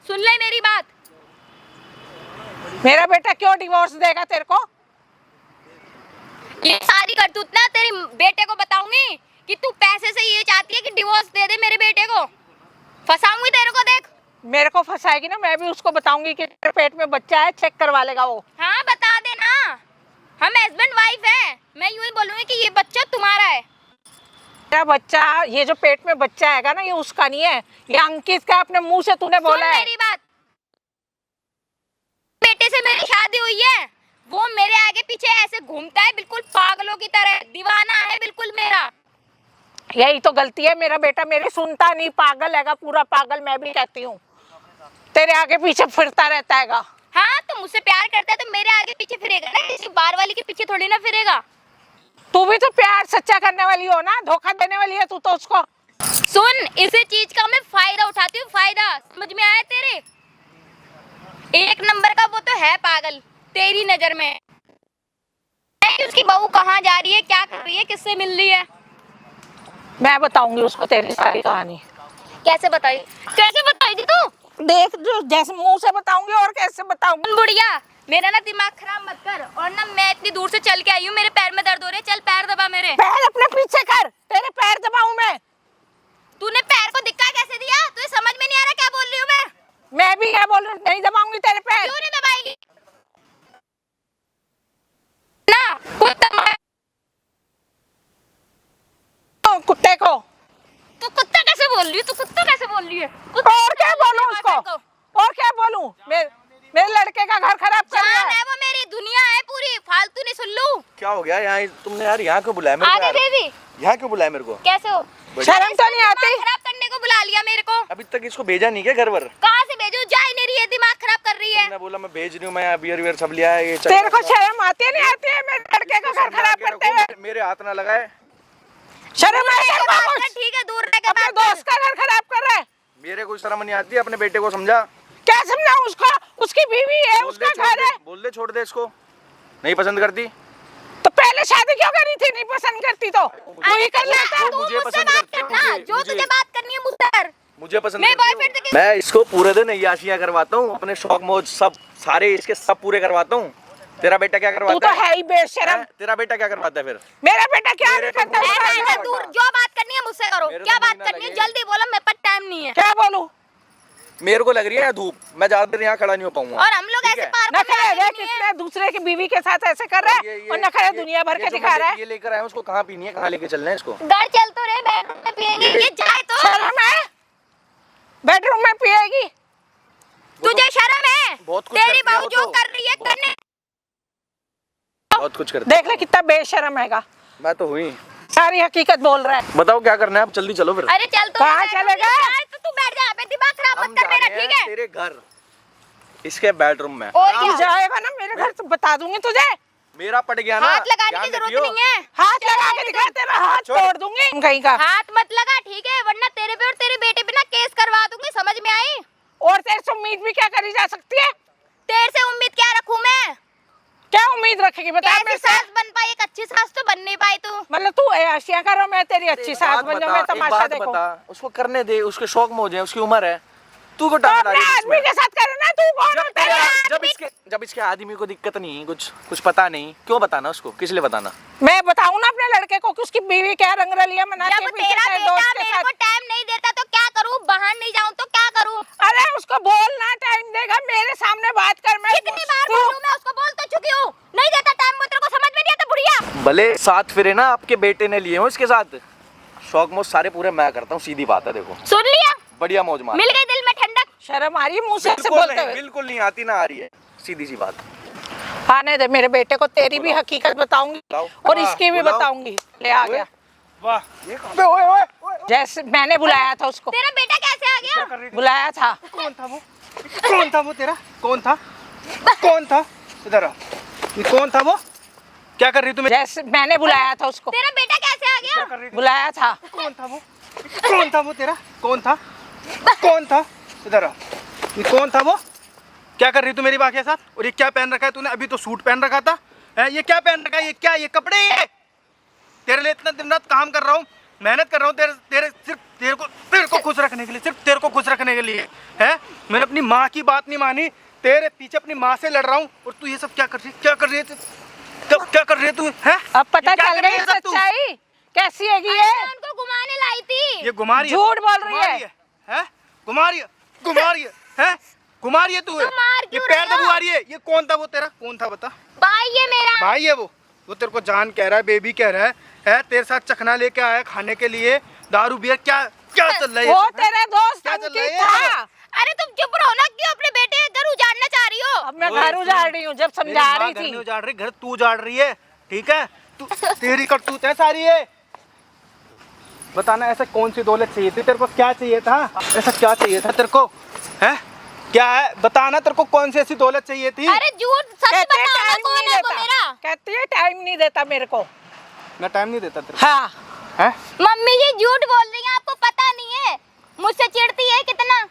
Speaker 3: सुन ले मेरी बात।
Speaker 2: मेरा बेटा क्यों डिवोर्स देगा तेरे को?
Speaker 3: ये सारी करतूत ना तेरे बेटे को बताऊंगी कि तू पैसे से ये चाहती है कि डिवोर्स दे दे मेरे बेटे को। फंसाऊंगी तेरे को, देख।
Speaker 2: मेरे को फंसाएगी ना, मैं भी उसको बताऊंगी कि तेरे पेट में बच्चा है, चेक करवा लेगा वो।
Speaker 3: हाँ बता देना, हम हस्बैंड वाइफ है, मैं यूं ही बोलूंगी कि ये बच्चा तुम्हारा है।
Speaker 2: मेरा बच्चा, ये जो पेट में बच्चा हैगा ना, ये उसका नहीं है, ये अंकित का, अपने मुंह से तूने बोला है।
Speaker 3: मेरी बात, बेटे से मेरी शादी हुई है, वो मेरे आगे पीछे ऐसे घूमता है बिल्कुल पागलों की तरह, दीवाना है बिल्कुल मेरा।
Speaker 2: यही तो गलती है, मेरा बेटा मेरी सुनता नहीं, पागल हैगा, पूरा पागल मैं भी कहती हूँ, तेरे आगे पीछे फिरता रहता हैगा।
Speaker 3: हाँ तो मुझसे प्यार करता है तो मेरे आगे पीछे फिरेगा ना, किसी बार वाली के पीछे थोड़ी ना फिरेगा।
Speaker 2: तू भी तो प्यार सच्चा करने वाली हो ना, धोखा देने वाली है तू तो उसको।
Speaker 3: सुन, इसी चीज का मैं फायदा उठातीहूँ, फायदा, समझ में आया तेरे? 1 नंबर का वो तो है पागल तेरी नजर में। कि उसकी बहू कहाँ जा रही है, क्या कर रही है, किससे मिल रही है?
Speaker 2: मैं बताऊंगी उसको तेरी सारी कहानी।
Speaker 3: कैसे बताई थी तू?
Speaker 2: देख जो जैसे मुंह से बताऊंगी और कैसे बताऊंगी।
Speaker 3: बुढ़िया, मेरा ना दिमाग खराब मत कर। और ना मैं इतनी दूर से चल के आई हूँ, मेरे पैर में दर्द हो रहे हैं। चल पैर दबा मेरे।
Speaker 2: पैर अपने पीछे कर, तेरे पैर दबाऊं मैं?
Speaker 3: तूने पैर को धक्का कैसे दिया? तुझे समझ में नहीं आ रहा क्या बोल रही हूँ मैं?
Speaker 2: मैं भी क्या बोल रही हूँ, नहीं दबाऊंगी तेरे पैर।
Speaker 3: क्यों नहीं दबाएगी? ना कुत्ता मार
Speaker 2: कुत्ते को।
Speaker 3: तू कुत्ता कैसे बोल रही है? तू कुत्ता कैसे बोल रही है?
Speaker 2: और क्या बोलूं उसको? और क्या बोलूं? मेरे लड़के का घर खराब कर रहा
Speaker 3: जान
Speaker 2: है।
Speaker 3: है वो, मेरी दुनिया है पूरी, फालतू नहीं सुन लूं।
Speaker 4: क्या हो गया यहाँ? तुमने यार यहाँ क्यों बुलाया मेरे को?
Speaker 3: आगे
Speaker 4: यार?
Speaker 3: देवी
Speaker 4: यहाँ क्यों बुलाया मेरे को?
Speaker 3: कैसे हो?
Speaker 2: शर्म तो नहीं आती?
Speaker 3: दिमाग खराब करने को बुला लिया मेरे को।
Speaker 4: अभी तक इसको भेजा नहीं क्या घर पर?
Speaker 3: कहाँ से भेजूं? जा ही नहीं रही है, दिमाग खराब कर रही है।
Speaker 4: मैं बोला मैं भेज रही हूँ, मैं बियर वियर सब लिया है। ये
Speaker 2: तेरे को शर्म आती है नहीं आती है मेरे लड़के का घर खराब करते हुए?
Speaker 4: मेरे हाथ ना लगाए।
Speaker 2: शर्म आती है तेरे को?
Speaker 3: ठीक है, दूर रह के
Speaker 2: अपने
Speaker 3: बात कर।
Speaker 2: दोस्त का घर खराब कर रहा है।
Speaker 4: मेरे को शर्म नहीं आती, अपने बेटे को समझा।
Speaker 2: क्या समझाऊं उसको? उसकी बीवी है, उसका घर है।
Speaker 4: बोल दे छोड़ दे इसको। नहीं पसंद करती
Speaker 2: तो पहले शादी क्यों करी थी? नहीं पसंद करती तो वही कर लेता।
Speaker 3: तू
Speaker 4: मुझे
Speaker 3: मुझसे
Speaker 4: पसंद
Speaker 3: बात
Speaker 4: करती है,
Speaker 3: करना,
Speaker 4: मुझे-
Speaker 3: जो
Speaker 4: मुझे-
Speaker 3: तुझे बात करनी है मुझसे कर।
Speaker 4: मुझे पसंद
Speaker 3: मैं
Speaker 4: करती है
Speaker 3: boyfriend
Speaker 4: वो।
Speaker 3: के-
Speaker 4: मैं इसको पूरे दिन अय्याशियां करवाता हूँ, अपने शौक मौज सब सारे इसके सब पूरे करवाता हूँ। तेरा बेटा क्या
Speaker 2: तू
Speaker 4: करवाता
Speaker 2: तो है ही बेशरम।
Speaker 4: है? तेरा बेटा क्या करवाता है फिर?
Speaker 2: मेरा बेटा क्या
Speaker 4: मेरे
Speaker 2: नहीं
Speaker 4: को
Speaker 2: करता?
Speaker 4: बोल
Speaker 3: मैं
Speaker 4: रहा है।
Speaker 3: दूर, जो बात करनी है मुझसे करो।
Speaker 4: मेरे
Speaker 3: क्या
Speaker 4: तो
Speaker 3: बात
Speaker 4: महीना
Speaker 3: करनी है
Speaker 4: लगेगा।
Speaker 3: जल्दी बोलो, मेरे पास टाइम नहीं है।
Speaker 2: क्या बोलूं?
Speaker 4: मेरे को लग रही है धूप, मैं ज्यादा देर यहाँ खड़ा नहीं हो पाऊंगा।
Speaker 3: और हम लोग
Speaker 4: ठीक
Speaker 3: ऐसे
Speaker 4: है?
Speaker 3: पार्क में
Speaker 2: नखरे
Speaker 3: आते
Speaker 2: देख
Speaker 3: नहीं है।
Speaker 2: कितने दूसरे की बीवी के साथ ऐसे कर रहा है और नखरे दुनिया भर के
Speaker 4: जो
Speaker 2: दिखा
Speaker 4: मैं
Speaker 2: रहा है।
Speaker 4: ये लेकर आया हूँ, उसको कहाँ पीनी है, कहाँ लेके चलना है इसको?
Speaker 3: घर चल तो रहे, बेडरूम में पिएंगे, ये जाए तो।
Speaker 2: शर्म है? बेडरूम में पिएगी?
Speaker 3: तुझे शर्म है?
Speaker 4: बहुत कुछ
Speaker 3: तेरी
Speaker 4: करती है
Speaker 3: बहू
Speaker 4: वो
Speaker 3: जो
Speaker 4: तो।
Speaker 3: कर रही है करने।
Speaker 4: बहुत कुछ करते
Speaker 2: देख ले कितना बेशरम हैगा।
Speaker 4: मैं तो हुई।
Speaker 2: सारी हकीकत बोल रहा है।
Speaker 4: बताओ क्या करना है, अब जल्दी चलो फिर।
Speaker 3: अरे चल तो।
Speaker 2: कहाँ
Speaker 3: बेडरूम
Speaker 2: चलेगा?
Speaker 3: में जाए तो तू बैठ जा यहाँ पे, दिमाग खराब
Speaker 4: हम
Speaker 3: मत कर
Speaker 4: जा
Speaker 3: मेरा,
Speaker 4: रहे
Speaker 3: ठीक
Speaker 4: हैं
Speaker 3: है?
Speaker 4: तेरे घर, इसके बेडरूम में।
Speaker 3: और
Speaker 2: तू
Speaker 3: क्या?
Speaker 2: जाएगा ना मेरे घर तो बता दूंगी तुझे।
Speaker 4: मेरा पड़ गया ना,
Speaker 3: हाथ लगाने
Speaker 4: ध्यान
Speaker 3: की जरूरत
Speaker 4: रखियो।
Speaker 3: नहीं है।
Speaker 2: हाथ लगा के दिखा, तेरा हाथ
Speaker 4: छोड़।
Speaker 2: तोड़ दूंगी कहीं का।
Speaker 3: हाथ मत लगा, ठीक है? वरना तेरे पे और तेरे बेटे पे ना केस करवा दूंगी, समझ में आई?
Speaker 2: और तेरे से उम्मीद भी क्या करी जा सकती है?
Speaker 3: तेरे से उम्मीद क्या रखूं मैं?
Speaker 2: क्या उम्मीद रखेगी बता
Speaker 3: कैसी
Speaker 2: मेरे से?
Speaker 3: सास बन पाई? एक अच्छी सास तो बन नहीं पाई तू।
Speaker 2: मतलब तू आशियां करो, मैं तेरी अच्छी सास
Speaker 4: बात
Speaker 2: बन जाऊं,
Speaker 4: बता,
Speaker 2: मैं
Speaker 4: एक
Speaker 2: तमाशा
Speaker 4: बात
Speaker 2: देखूं।
Speaker 4: बता, उसको करने दे, उसके शौक मौज है, उसकी उम्र है। तू को
Speaker 2: तो
Speaker 4: टांग
Speaker 2: अपने आदमी के साथ करे ना। तू कौन होता है?
Speaker 4: जब इसके आदमी को दिक्कत नहीं, कुछ पता नहीं, क्यों बताना उसको? किस लिए बताना?
Speaker 2: मैं बताऊं ना अपने लड़के को कि उसकी बीवी क्या रंगरलिया मनाती
Speaker 3: जब
Speaker 2: है पीछे
Speaker 3: तेरा
Speaker 2: तेरे
Speaker 3: बेटा
Speaker 2: दोस्त के
Speaker 3: मेरे
Speaker 2: साथ।
Speaker 3: को टाइम नहीं देता तो क्या करूं? बाहर नहीं जाऊं तो क्या करूं?
Speaker 2: अरे उसको बोलना टाइम देगा, मेरे सामने बात कर। मैं
Speaker 3: कितनी बार बोलूं? मैं उसको बोल तो चुकी हूं, नहीं देता टाइम। वो तेरे को समझ में नहीं आता बुढ़िया?
Speaker 4: भले साथ फिरे ना आपके बेटे ने लिए हो इसके साथ, शौक मौज सारे पूरे मैं करता हूँ, सीधी बात है। देखो
Speaker 3: सुन लिया?
Speaker 4: बढ़िया मौज मार।
Speaker 3: मिल गई दिल में ठंडक।
Speaker 2: शर्म आ रही है मुंह से ऐसे
Speaker 4: बिल्कुल
Speaker 2: बोलते
Speaker 4: नहीं,
Speaker 2: हुए?
Speaker 4: बिल्कुल नहीं आती, ना आ रही है, सीधी सी बात।
Speaker 2: आने दे मेरे बेटे को, तेरी भी हकीकत बताऊंगी
Speaker 4: बुलाओ।
Speaker 2: और इसकी भी
Speaker 4: बुलाओ।
Speaker 2: बताऊंगी। ले आ गया।
Speaker 1: वाह,
Speaker 4: अबे ओए ओए ओए,
Speaker 2: जैसे मैंने बुलाया था उसको,
Speaker 3: तेरा बेटा कैसे आ गया?
Speaker 2: बुलाया था।
Speaker 1: कौन था वो? कौन था वो तेरा? कौन था? कौन था? इधर आ। ये कौन था वो? क्या कर रही तू?
Speaker 2: जैसे मैंने बुलाया था उसको,
Speaker 3: तेरा बेटा कैसे आ
Speaker 1: क्या
Speaker 3: गया?
Speaker 1: कर रही थी?
Speaker 2: बुलाया था।
Speaker 1: कौन था वो? कौन था वो तेरा? कौन था? कौन था? इधर आ। ये कौन था वो? क्या कर रही तू मेरी बात के साथ? और ये क्या पहन रखा है तूने? अभी तो सूट पहन रखा था। है ये क्या पहन रखा है? ये क्या? ये कपड़े ये? तेरे लिए इतना दिन रात काम कर रहा हूँ, मेहनत कर रहा हूँ सिर्फ तेरे को खुश रखने के लिए, सिर्फ तेरे को खुश रखने के लिए। है मैंने अपनी माँ की बात नहीं मानी, तेरे पीछे अपनी माँ से लड़ रहा हूँ और तू ये सब क्या कर रही है? क्या कर रही है? क्या कर रही है तू? है
Speaker 2: अब पता
Speaker 1: ये क्या
Speaker 2: चल
Speaker 1: कर रही
Speaker 2: गई
Speaker 1: है सब तू?
Speaker 2: सच्चाई कैसी है ये।
Speaker 3: मैं उनको घुमाने लाई थी।
Speaker 1: ये घुमा रही है,
Speaker 2: झूठ बोल रही
Speaker 1: घुमा
Speaker 2: है।
Speaker 1: हैं? घुमा रही है, घुमा रही है, घुमा रही है तू।
Speaker 3: तुम मार
Speaker 1: ये
Speaker 3: क्यों
Speaker 1: पैर
Speaker 3: रहे हो?
Speaker 1: दबा रही है। ये कौन था वो तेरा? कौन था बता?
Speaker 3: भाई ये मेरा।
Speaker 1: भाई है वो तेरे को जान कह रहा है, बेबी कह रहा है तेरे साथ चखना लेके आया खाने के लिए, दारू बियर। क्या क्या चल रहा है ये
Speaker 2: वो
Speaker 1: सब, हैं?
Speaker 2: तेरे दोस्त
Speaker 1: क्या चल
Speaker 2: अंकित
Speaker 1: रहा है?
Speaker 2: था।
Speaker 3: अरे तुम चुप रहो ना, क्यों अपने बेटे का घर उजाड़ना चाह रही हो?
Speaker 2: अब मैं
Speaker 1: ओए,
Speaker 2: घर उजाड़ रही हूँ, जब
Speaker 1: मेरी
Speaker 2: समझा
Speaker 1: माँ
Speaker 2: रही
Speaker 1: घर नहीं
Speaker 2: थी।
Speaker 1: उजाड़ रही, घर तू उजाड़ रही है। ठीक है, तू तेरी करतूत है सारी ये। बताना ऐसा कौन सी दौलत चाहिए थी तेरे को? क्या चाहिए था? ऐसा क्या चाहिए था तेरे को? है क्या है? बताना तेरे को कौन सी ऐसी दौलत चाहिए थी?
Speaker 3: अरे झूठ सच
Speaker 2: कहते हैं
Speaker 3: बताओ ना,
Speaker 2: टाइम
Speaker 3: कौन
Speaker 2: नहीं
Speaker 3: है वो
Speaker 2: देता,
Speaker 3: मेरा?
Speaker 2: कहती है टाइम नहीं देता मेरे को।
Speaker 1: मैं टाइम नहीं देता तेरे
Speaker 2: हाँ
Speaker 1: को? है
Speaker 3: मम्मी जी झूठ बोल रही हैं, आपको पता नहीं है मुझसे चिढ़ती है कितना।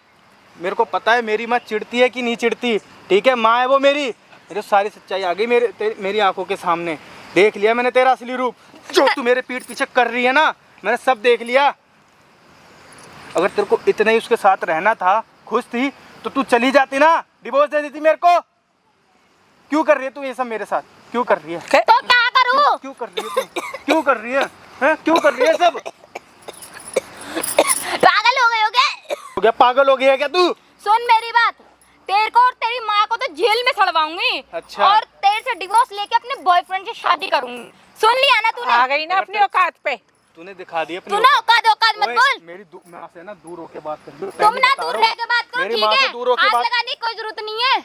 Speaker 1: मेरे को पता है मेरी माँ चिढ़ती है कि नहीं चिढ़ती। ठीक है, माँ है वो मेरी। मेरी सारी सच्चाई आ गई मेरी आंखों के सामने। देख लिया मैंने तेरा असली रूप, जो तू मेरे पीठ पीछे कर रही है ना, मैंने सब देख लिया। अगर तेरे को इतना ही उसके साथ रहना था, खुश थी, तो तू चली जाती ना, डिवोर्स दे देती मेरे को। क्यों कर रही है तू ये सब मेरे साथ? क्यों कर रही है?
Speaker 3: तो क्या करूं?
Speaker 1: क्यों कर रही है तू? क्यों कर रही है? हैं? क्यों कर रही है सब?
Speaker 3: पागल हो गए हो क्या?
Speaker 1: हो गया, पागल हो गया क्या तू?
Speaker 3: सुन मेरी बात, तेरे को और तेरी माँ को तो जेल में सड़वाऊंगी।
Speaker 1: अच्छा।
Speaker 3: और तेरे से डिवोर्स लेके अपने बॉयफ्रेंड से शादी करूंगी। सुन लिया ना तूने?
Speaker 2: आ गई ना अपनी औकात पे।
Speaker 1: तूने दिखा दी अपनी
Speaker 3: तू ना औकात औकात मत
Speaker 1: ओए,
Speaker 3: बोल।
Speaker 1: मेरी माँ से ना दूर होके बात कर।
Speaker 3: तुम ना दूर रह के बात करो,
Speaker 1: मेरी
Speaker 3: ठीक
Speaker 1: माँ से
Speaker 3: है?
Speaker 1: दूर होके
Speaker 3: हाथ
Speaker 1: बात।
Speaker 3: लगाने की कोई जरूरत नहीं है।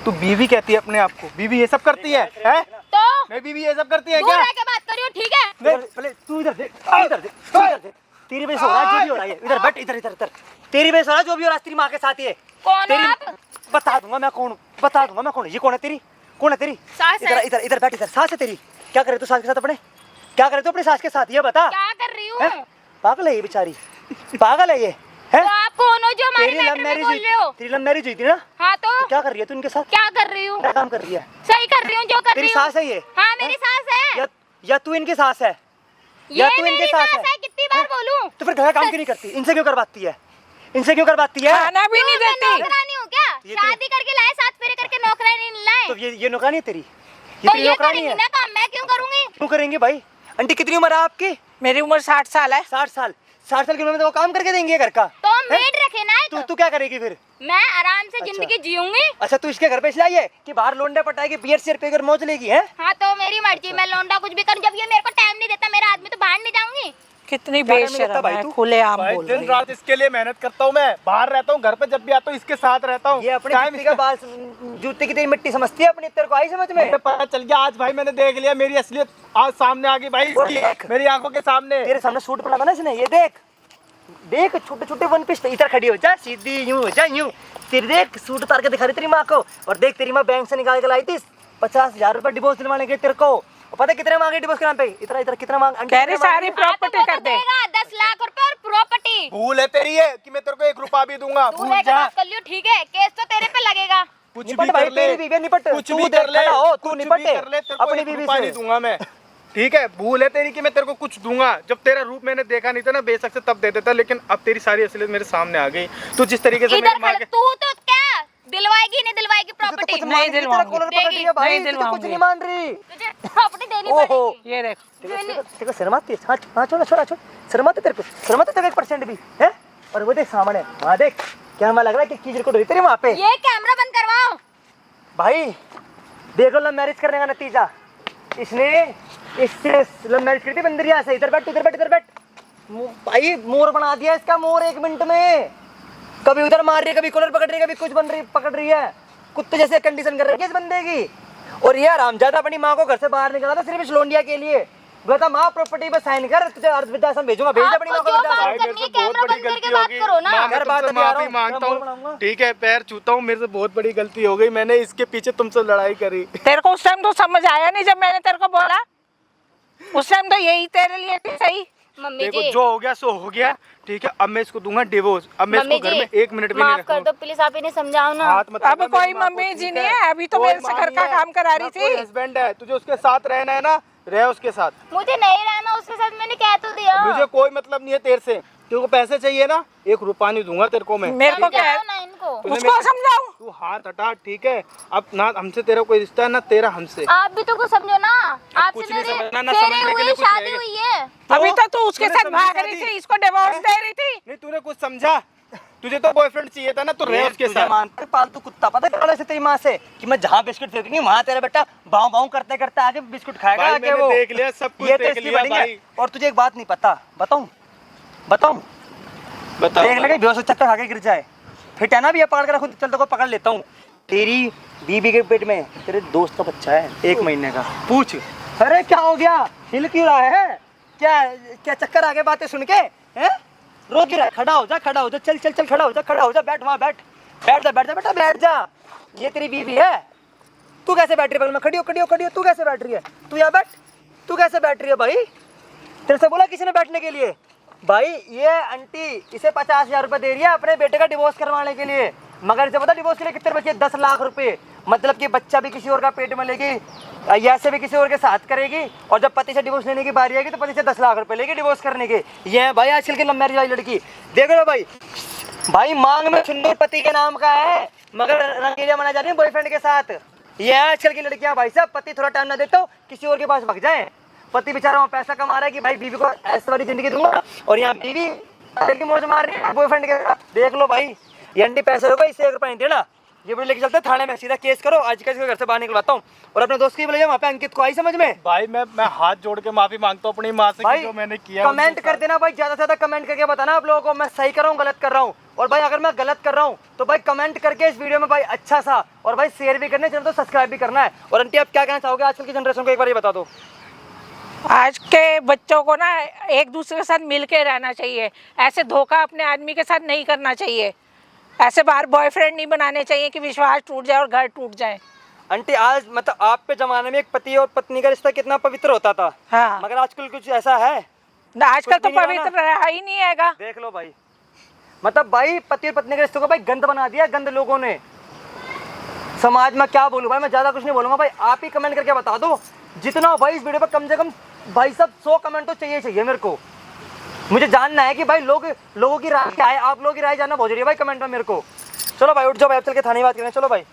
Speaker 1: तू बीवी कहती है अपने आप को? बीवी ये सब करती है? हैं?
Speaker 3: तो
Speaker 1: मैं बीवी ये सब करती है
Speaker 3: दूर
Speaker 1: क्या?
Speaker 3: रह के बात करियो, ठीक है?
Speaker 4: पहले तू इधर देख, इधर देख, तू इधर देख। तेरी वजह से हो रहा है जो भी हो रहा है, इधर बैठ, इधर इधर इधर। तेरी वजह से हो रहा है जो भी हो रहा है, तेरी माँ के साथ ही है।
Speaker 3: कौन हो
Speaker 4: तेरी
Speaker 3: आप?
Speaker 4: बता दूंगा मैं कौन हूँ, बता दूंगा मैं कौन हूँ। ये कौन है तेरी? कौन है तेरी?
Speaker 3: सास है।
Speaker 4: इधर इधर इधर बैठ, इधर सास है तेरी। क्या करे तू सास के साथ अपने? क्या करे तू अपनी सास के साथ? ये बता।
Speaker 3: क्या कर रही हूँ?
Speaker 4: हैं? पागल है ये बेचारी, पागल है ये, है?
Speaker 3: तो आप कौन हो जो हमारे
Speaker 4: तेरी लव
Speaker 3: मैटर में
Speaker 4: मैरिज
Speaker 3: बोल
Speaker 4: हुई,
Speaker 3: रहे हो?
Speaker 4: तेरी लव मैरिज हुई थी ना?
Speaker 3: हाँ तो
Speaker 4: क्या कर रही है तू इनके साथ?
Speaker 3: क्या कर रही हूँ?
Speaker 4: क्या काम कर रही है?
Speaker 3: सही कर रही हूँ जो कर
Speaker 4: तेरी
Speaker 3: रही हूँ।
Speaker 4: सास है ये?
Speaker 3: हाँ मेरी सास है।
Speaker 4: या तू इनकी सास है?
Speaker 3: ये
Speaker 4: या तू
Speaker 3: मेरी
Speaker 4: इनके
Speaker 3: सास
Speaker 4: सास
Speaker 3: है, कितनी बार बोलूं?
Speaker 4: तो फिर घर का काम क्यों नहीं करती? इनसे क्यों करवाती है? इनसे क्यों करवाती है?
Speaker 2: खाना भी नहीं
Speaker 3: मैं
Speaker 2: देती।
Speaker 3: नौकरानी हूँ क्या?
Speaker 4: ये
Speaker 3: शादी करके लाए, साथ फेरे करके नौकरानी नहीं लाए।
Speaker 4: तो ये नौकरानी है तेरी? ये
Speaker 3: तो
Speaker 4: तेरी
Speaker 3: ये
Speaker 4: नौकरानी
Speaker 3: करेंगी
Speaker 4: है?
Speaker 3: ना काम, मैं क्यों करूंगी?
Speaker 4: क्यों करेंगे भाई? आंटी कितनी उम्र है आपकी?
Speaker 2: मेरी उम्र 60 साल है।
Speaker 4: 60 साल। 60 साल की उम्र में तो वो काम करके देंगे घर का।
Speaker 3: तो
Speaker 4: हैं?
Speaker 3: मेड रखे ना एक।
Speaker 4: तू क्या करेगी फिर?
Speaker 3: मैं आराम से जिंदगी जीऊंगी।
Speaker 4: अच्छा तू इसके घर पे इसलिए आई है कि बाहर लोंडे पटाएगी, बियर शेयर पेकर मौज लेगी, हैं?
Speaker 3: हाँ तो मेरी मर्जी, मैं लौंडा कुछ भी करूँ। जब ये मेरे को टाइम नहीं देता मेरा आदमी, तो बाहर नहीं जाऊंगी।
Speaker 2: कितनी
Speaker 4: क्या करने लगता
Speaker 2: बेशरम
Speaker 4: भाई
Speaker 2: है,
Speaker 4: तू?
Speaker 2: खुले आम
Speaker 1: भाई
Speaker 2: बोल
Speaker 1: दिन
Speaker 2: रही है।
Speaker 1: रात इसके लिए मेहनत करता हूँ मैं, बाहर रहता हूँ, घर पे जब भी आता हूँ इसके साथ रहता हूँ।
Speaker 4: ये अपने
Speaker 1: टाइम
Speaker 4: जूते का बाल, जूते की तेरी मिट्टी समझती है अपनी, तेरे को आई समझ में?
Speaker 1: मुझे पता चल गया आज भाई, मैंने देख लिया, मेरी असलियत आज सामने आ गई भाई इसकी, मेरी आंखों के सामने।
Speaker 4: तेरे सामने सूट पहना था ना इसने, ये देख देख, छोटे छोटे वन पीस। इधर खड़ी हो जा, सीधी यूं हो जा, यूं। तेरी देख सूट उतार के दिखा रही तेरी माँ को। और देख तेरी माँ बैंक से निकाल के लाई थी 50,000 रुपए डिवोर्स दिलवाने के तेरे को। और पता है कितने मांगे डिवोर्स के नाम पे? इतना इधर कितना मांग?
Speaker 2: कह रही सारी
Speaker 3: हाँ, तो
Speaker 2: प्रॉपर्टी
Speaker 3: वो
Speaker 2: कर
Speaker 3: तो
Speaker 2: दे।
Speaker 3: देगा 10 लाख रुपए और प्रॉपर्टी।
Speaker 1: भूल है तेरी है कि मैं तेरे को 1 रुपया भी दूंगा,
Speaker 3: दूर
Speaker 1: भूल
Speaker 3: रह के
Speaker 1: जा।
Speaker 3: बात कर लियो, ठीक है? केस तो तेरे पे लगेगा।
Speaker 1: कुछ
Speaker 4: निपट
Speaker 1: भी
Speaker 4: भाई,
Speaker 1: कर ले,
Speaker 4: तेरी बीवी है, निपट।
Speaker 1: कुछ
Speaker 4: तू
Speaker 1: भी
Speaker 4: देख
Speaker 1: कर ले,
Speaker 4: खड़ा हो, तू
Speaker 1: कुछ
Speaker 4: निपट
Speaker 1: भी कर ले, तेरे को
Speaker 4: अपनी
Speaker 1: 1
Speaker 4: बीवी
Speaker 1: रुपया
Speaker 4: से।
Speaker 1: नहीं दूंगा मैं। ठीक है, भूल है तेरी कि मैं तेरे को कुछ दूंगा। जब तेरा रूप मैंने देखा नहीं था ना बेशक से, तब दे देता, लेकिन अब तेरी सारी असलियत मेरे सामने आ गई। तू जिस तरीके से
Speaker 3: इधर
Speaker 1: मेरी माँ
Speaker 3: खड़ा,
Speaker 1: के
Speaker 3: तू तो क्या दिलवाएगी नहीं दिलवाएगी प्रॉपर्टी?
Speaker 4: कुछ
Speaker 2: नहीं
Speaker 4: मांग रही, तेरा
Speaker 2: दिलवाऊंगी।
Speaker 4: कॉलर पकड़ रही है भाई,
Speaker 2: नहीं
Speaker 4: तू तो कुछ
Speaker 2: दिलवाऊंगी।
Speaker 4: नहीं मान रही।
Speaker 3: तुझे प्रॉपर्टी देनी
Speaker 4: ओहो।
Speaker 3: पड़ेगी।
Speaker 2: ये देख,
Speaker 4: तेरे को शर्म आती है? हाँ हाँ, छोड़ छोड़ छोड़, शर्म आती है तेरे को? शर्म आती है तेरे को 1% भी, है? और वो देख सामने, वहाँ देख, क्या हमें लग रहा है कि कीचड़ को डरी तेरी वहाँ पे।
Speaker 3: ये कैमरा बंद करवाओ।
Speaker 4: भाई देखो लव मैरिज करने का नतीजा, इसने इससे लव मैरिज करती बंदरिया से। इधर बैठ, इधर बैठ, इधर बैठ। भाई मोर बना दिया इसका, मोर 1 मिनट में। कभी उधर मार रही है, कभी कॉलर पकड़ रही है, कभी कुछ बन रही पकड़ रही है। कुत्ते जैसे कंडीशन कर रखी है इस बंदे की। और ये हरामजादा अपनी माँ को घर से बाहर निकाला था सिर्फ इस लोंडिया के लिए। बोला माँ प्रॉपर्टी पे साइन कर, तुझे वृद्धाश्रम भेजूंगा। भेज दे अपनी माँ को
Speaker 3: आपको जो
Speaker 4: वृद्धाश्रम।
Speaker 1: भाई मेरे
Speaker 3: करनी
Speaker 1: से
Speaker 3: है,
Speaker 1: बहुत
Speaker 3: कैमरा
Speaker 1: बड़ी
Speaker 3: बंद करके
Speaker 1: गलती
Speaker 3: बात
Speaker 1: हो गई।
Speaker 3: करो ना।
Speaker 1: मैं
Speaker 4: कर बात
Speaker 1: तुमसे
Speaker 4: अभी आ रहा
Speaker 1: माफी
Speaker 4: हूँ,
Speaker 1: मांगता
Speaker 4: मैं बोल बनाऊंगा।
Speaker 1: हूँ, ठीक है? पैर छूता हूँ, मेरे से बहुत बड़ी गलती हो गई। मैंने इसके पीछे तुमसे लड़ाई करी।
Speaker 2: तेरे को उस टाइम तो समझ आया नहीं जब मैंने तेरे को बोला। उस टाइम तो यही तेरे लिए थी सही।
Speaker 3: मम्मी
Speaker 1: देखो
Speaker 3: जी,
Speaker 1: जो हो गया सो हो गया, ठीक है? अब मैं इसको दूंगा डिवोर्स। अब मैं
Speaker 3: मम्मी
Speaker 1: इसको घर में
Speaker 3: जी
Speaker 1: 1 मिनट भी नहीं
Speaker 3: माफ कर दो
Speaker 1: रखूंगा।
Speaker 3: प्लीज, आप इन्हें समझाओ ना।
Speaker 1: हाथ मत
Speaker 2: अब
Speaker 1: लगा
Speaker 2: कोई
Speaker 1: मेरी माँ को,
Speaker 2: मम्मी
Speaker 1: ठीक
Speaker 2: जी
Speaker 1: है?
Speaker 2: नहीं है, अभी तो
Speaker 1: कोई
Speaker 2: मेरे से
Speaker 1: माँ
Speaker 2: घर
Speaker 1: नहीं
Speaker 2: का
Speaker 1: है,
Speaker 2: काम करा रही
Speaker 1: ना कोई
Speaker 2: थी।
Speaker 1: हस्बैंड है, तुझे उसके साथ रहना है ना, रह उसके साथ।
Speaker 3: मुझे नहीं रहना उसके साथ, मैंने कह तो दिया।
Speaker 1: मुझे कोई मतलब नहीं है तेरे से। तेरे को पैसे चाहिए ना, 1 रुपया नहीं दूंगा तेरे को मैं।
Speaker 2: मेरे को क्या है,
Speaker 3: समझाओ ना इनको।
Speaker 1: तूने
Speaker 2: उसको
Speaker 1: मेरे-
Speaker 2: समझाऊं?
Speaker 1: तू हाथ हटा, ठीक है? अब ना हमसे तेरा कोई रिश्ता है ना तेरा हमसे।
Speaker 3: आप भी तो कुछ समझो ना। आपसे
Speaker 1: कुछ नहीं
Speaker 3: मेरी
Speaker 1: समझना, ना
Speaker 3: फेरे
Speaker 1: समझने के
Speaker 3: हुए,
Speaker 1: लिए कुछ
Speaker 3: शादी
Speaker 1: रहेगा।
Speaker 3: हुई है।
Speaker 2: अभी तो तू उसके
Speaker 1: तूने
Speaker 2: साथ
Speaker 1: समझी
Speaker 2: भाग रही
Speaker 1: शादी?
Speaker 2: थी, इसको डिवोर्स दे रही थी।
Speaker 1: नहीं तूने कुछ समझा? तुझे तो बॉयफ्रेंड चाहिए था ना, तो रह उसके
Speaker 4: तुझे
Speaker 1: साथ।
Speaker 4: मानते पालतू कुत्ता पता है कौन से तेरी माँ से कि मैं जहाँ बिस्कुट फेंकूंगी वहाँ तेरा बेटा भाव भाव करते करते आके बिस्कुट खाएगा
Speaker 1: भाई
Speaker 4: आके
Speaker 1: मैंने
Speaker 4: वो।
Speaker 1: देख लिया, सब कुछ
Speaker 4: ये
Speaker 1: देख
Speaker 4: तेरी
Speaker 1: लिया
Speaker 4: बड़ी है।
Speaker 1: भाई।
Speaker 4: और तुझे एक बात नहीं पता, बताऊं बताऊं?
Speaker 1: बताओ।
Speaker 4: देख लगे बेहोश चक्कर खा के गिर जाए, फिट है ना? भी ये पकड़ के रखो, चल को पकड़ लेता हूँ। तेरी बीबी के पेट में तेरे दोस्त का बच्चा है 1 महीने का। पूछ। अरे क्या हो गया, हिल क्यों रहा है? क्या क्या चक्कर आ गए बातें सुन के? हैं? रो क्यों रहा है? खड़ा हो जा, खड़ा हो जा, चल चल चल, खड़ा हो जा, खड़ा हो जा, बैठ वहाँ बैठ, बैठ जा, बैठ जा बेटा, बैठ जा। ये तेरी बीबी है। तू कैसे बैठ रही है बगल में? खड़ी हो, खड़ी हो, खड़ी हो। तू कैसे बैठ रही है? तू यहाँ बैठ। तू कैसे बैठ रही है भाई? तेरे से बोला किसी ने बैठने के लिए? भाई ये आंटी इसे 50,000 रुपए दे रही है अपने बेटे का डिवोर्स करवाने के लिए, मगर इसे पता डिवोर्स के लिए कितने बचे? 10 लाख रुपए। मतलब कि बच्चा भी किसी और का पेट में लेगी, ऐसे भी किसी और के साथ करेगी, और जब पति से डिवोर्स लेने की बारी आएगी तो पति से 10 लाख रुपए लेगी डिवोर्स करने के। ये है भाई आजकल की लव मैरिज वाली लड़की। देख लो भाई मांग में सिंदूर पति के नाम का है, मगर रंगीलियां मनाई जा रही है बॉयफ्रेंड के साथ। ये है आजकल की लड़कियां भाई साहब, पति थोड़ा टाइम ना दे तो किसी और के पास भाग जाए। पति बेचारा वहाँ पैसा कमा रहा है कि भाई बीवी को ऐसी वाली जिंदगी दूंगा, और यहाँ बीवी की मौज मार रही है बॉयफ्रेंड के साथ। देख लो भाई, ये अंडी पैसे होगा, इससे 1 रुपया नहीं देना। ये वीडियो लेके चलते थाने में, सीधा केस करो, आज का घर से बाहर निकलवाता हूँ। और अपने दोस्त की बुलाइए वहाँ पे, अंकित को। आई समझ में?
Speaker 1: भाई मैं हाथ जोड़ के माफी मांगता हूँ अपनी माँ से कि जो मैंने किया।
Speaker 4: कमेंट कर देना भाई, ज्यादा से ज्यादा कमेंट करके बताना आप लोगों को मैं सही कर रहा हूँ गलत कर रहा हूँ। और भाई अगर मैं गलत कर रहा हूँ तो भाई कमेंट करके इस वीडियो में भाई अच्छा सा, और भाई शेयर भी करना है, चैनल तो सब्सक्राइब भी करना है। और आंटी आप क्या कहना चाहोगे आजकल की जनरेशन को, एक बार ये बता दो।
Speaker 2: आज के बच्चों को ना एक दूसरे के साथ मिल के रहना चाहिए, ऐसे धोखा अपने आदमी के साथ नहीं करना चाहिए, ऐसे बाहर बॉयफ्रेंड नहीं बनाने चाहिए कि विश्वास टूट जाए और घर टूट जाए।
Speaker 4: आंटी आज मतलब आप पे जमाने में एक पति और पत्नी का रिश्ता कितना पवित्र होता था,
Speaker 2: हाँ।
Speaker 4: मगर आजकल कुछ ऐसा है?
Speaker 2: आजकल तो
Speaker 4: कुछ भी नहीं
Speaker 2: पवित्र रहा ही नहीं हैगा।
Speaker 4: देख लो भाई, मतलब भाई पति और पत्नी के रिश्ते को भाई गंद बना दिया, गंद लोगों ने। समाज में क्या बोलूं भाई, मैं ज्यादा कुछ नहीं बोलूंगा भाई, आप ही कमेंट करके बता दो जितना हो भाई इस वीडियो पर। कम से कम भाई सब 100 कमेंट तो चाहिए मेरे को। मुझे जानना है कि भाई लोगों की राय क्या है, आप लोगों की राय जानना बहुत जरूरी है भाई कमेंट में मेरे को। चलो भाई उठ जाओ भाई, अब चल के थाने बात करें। चलो भाई।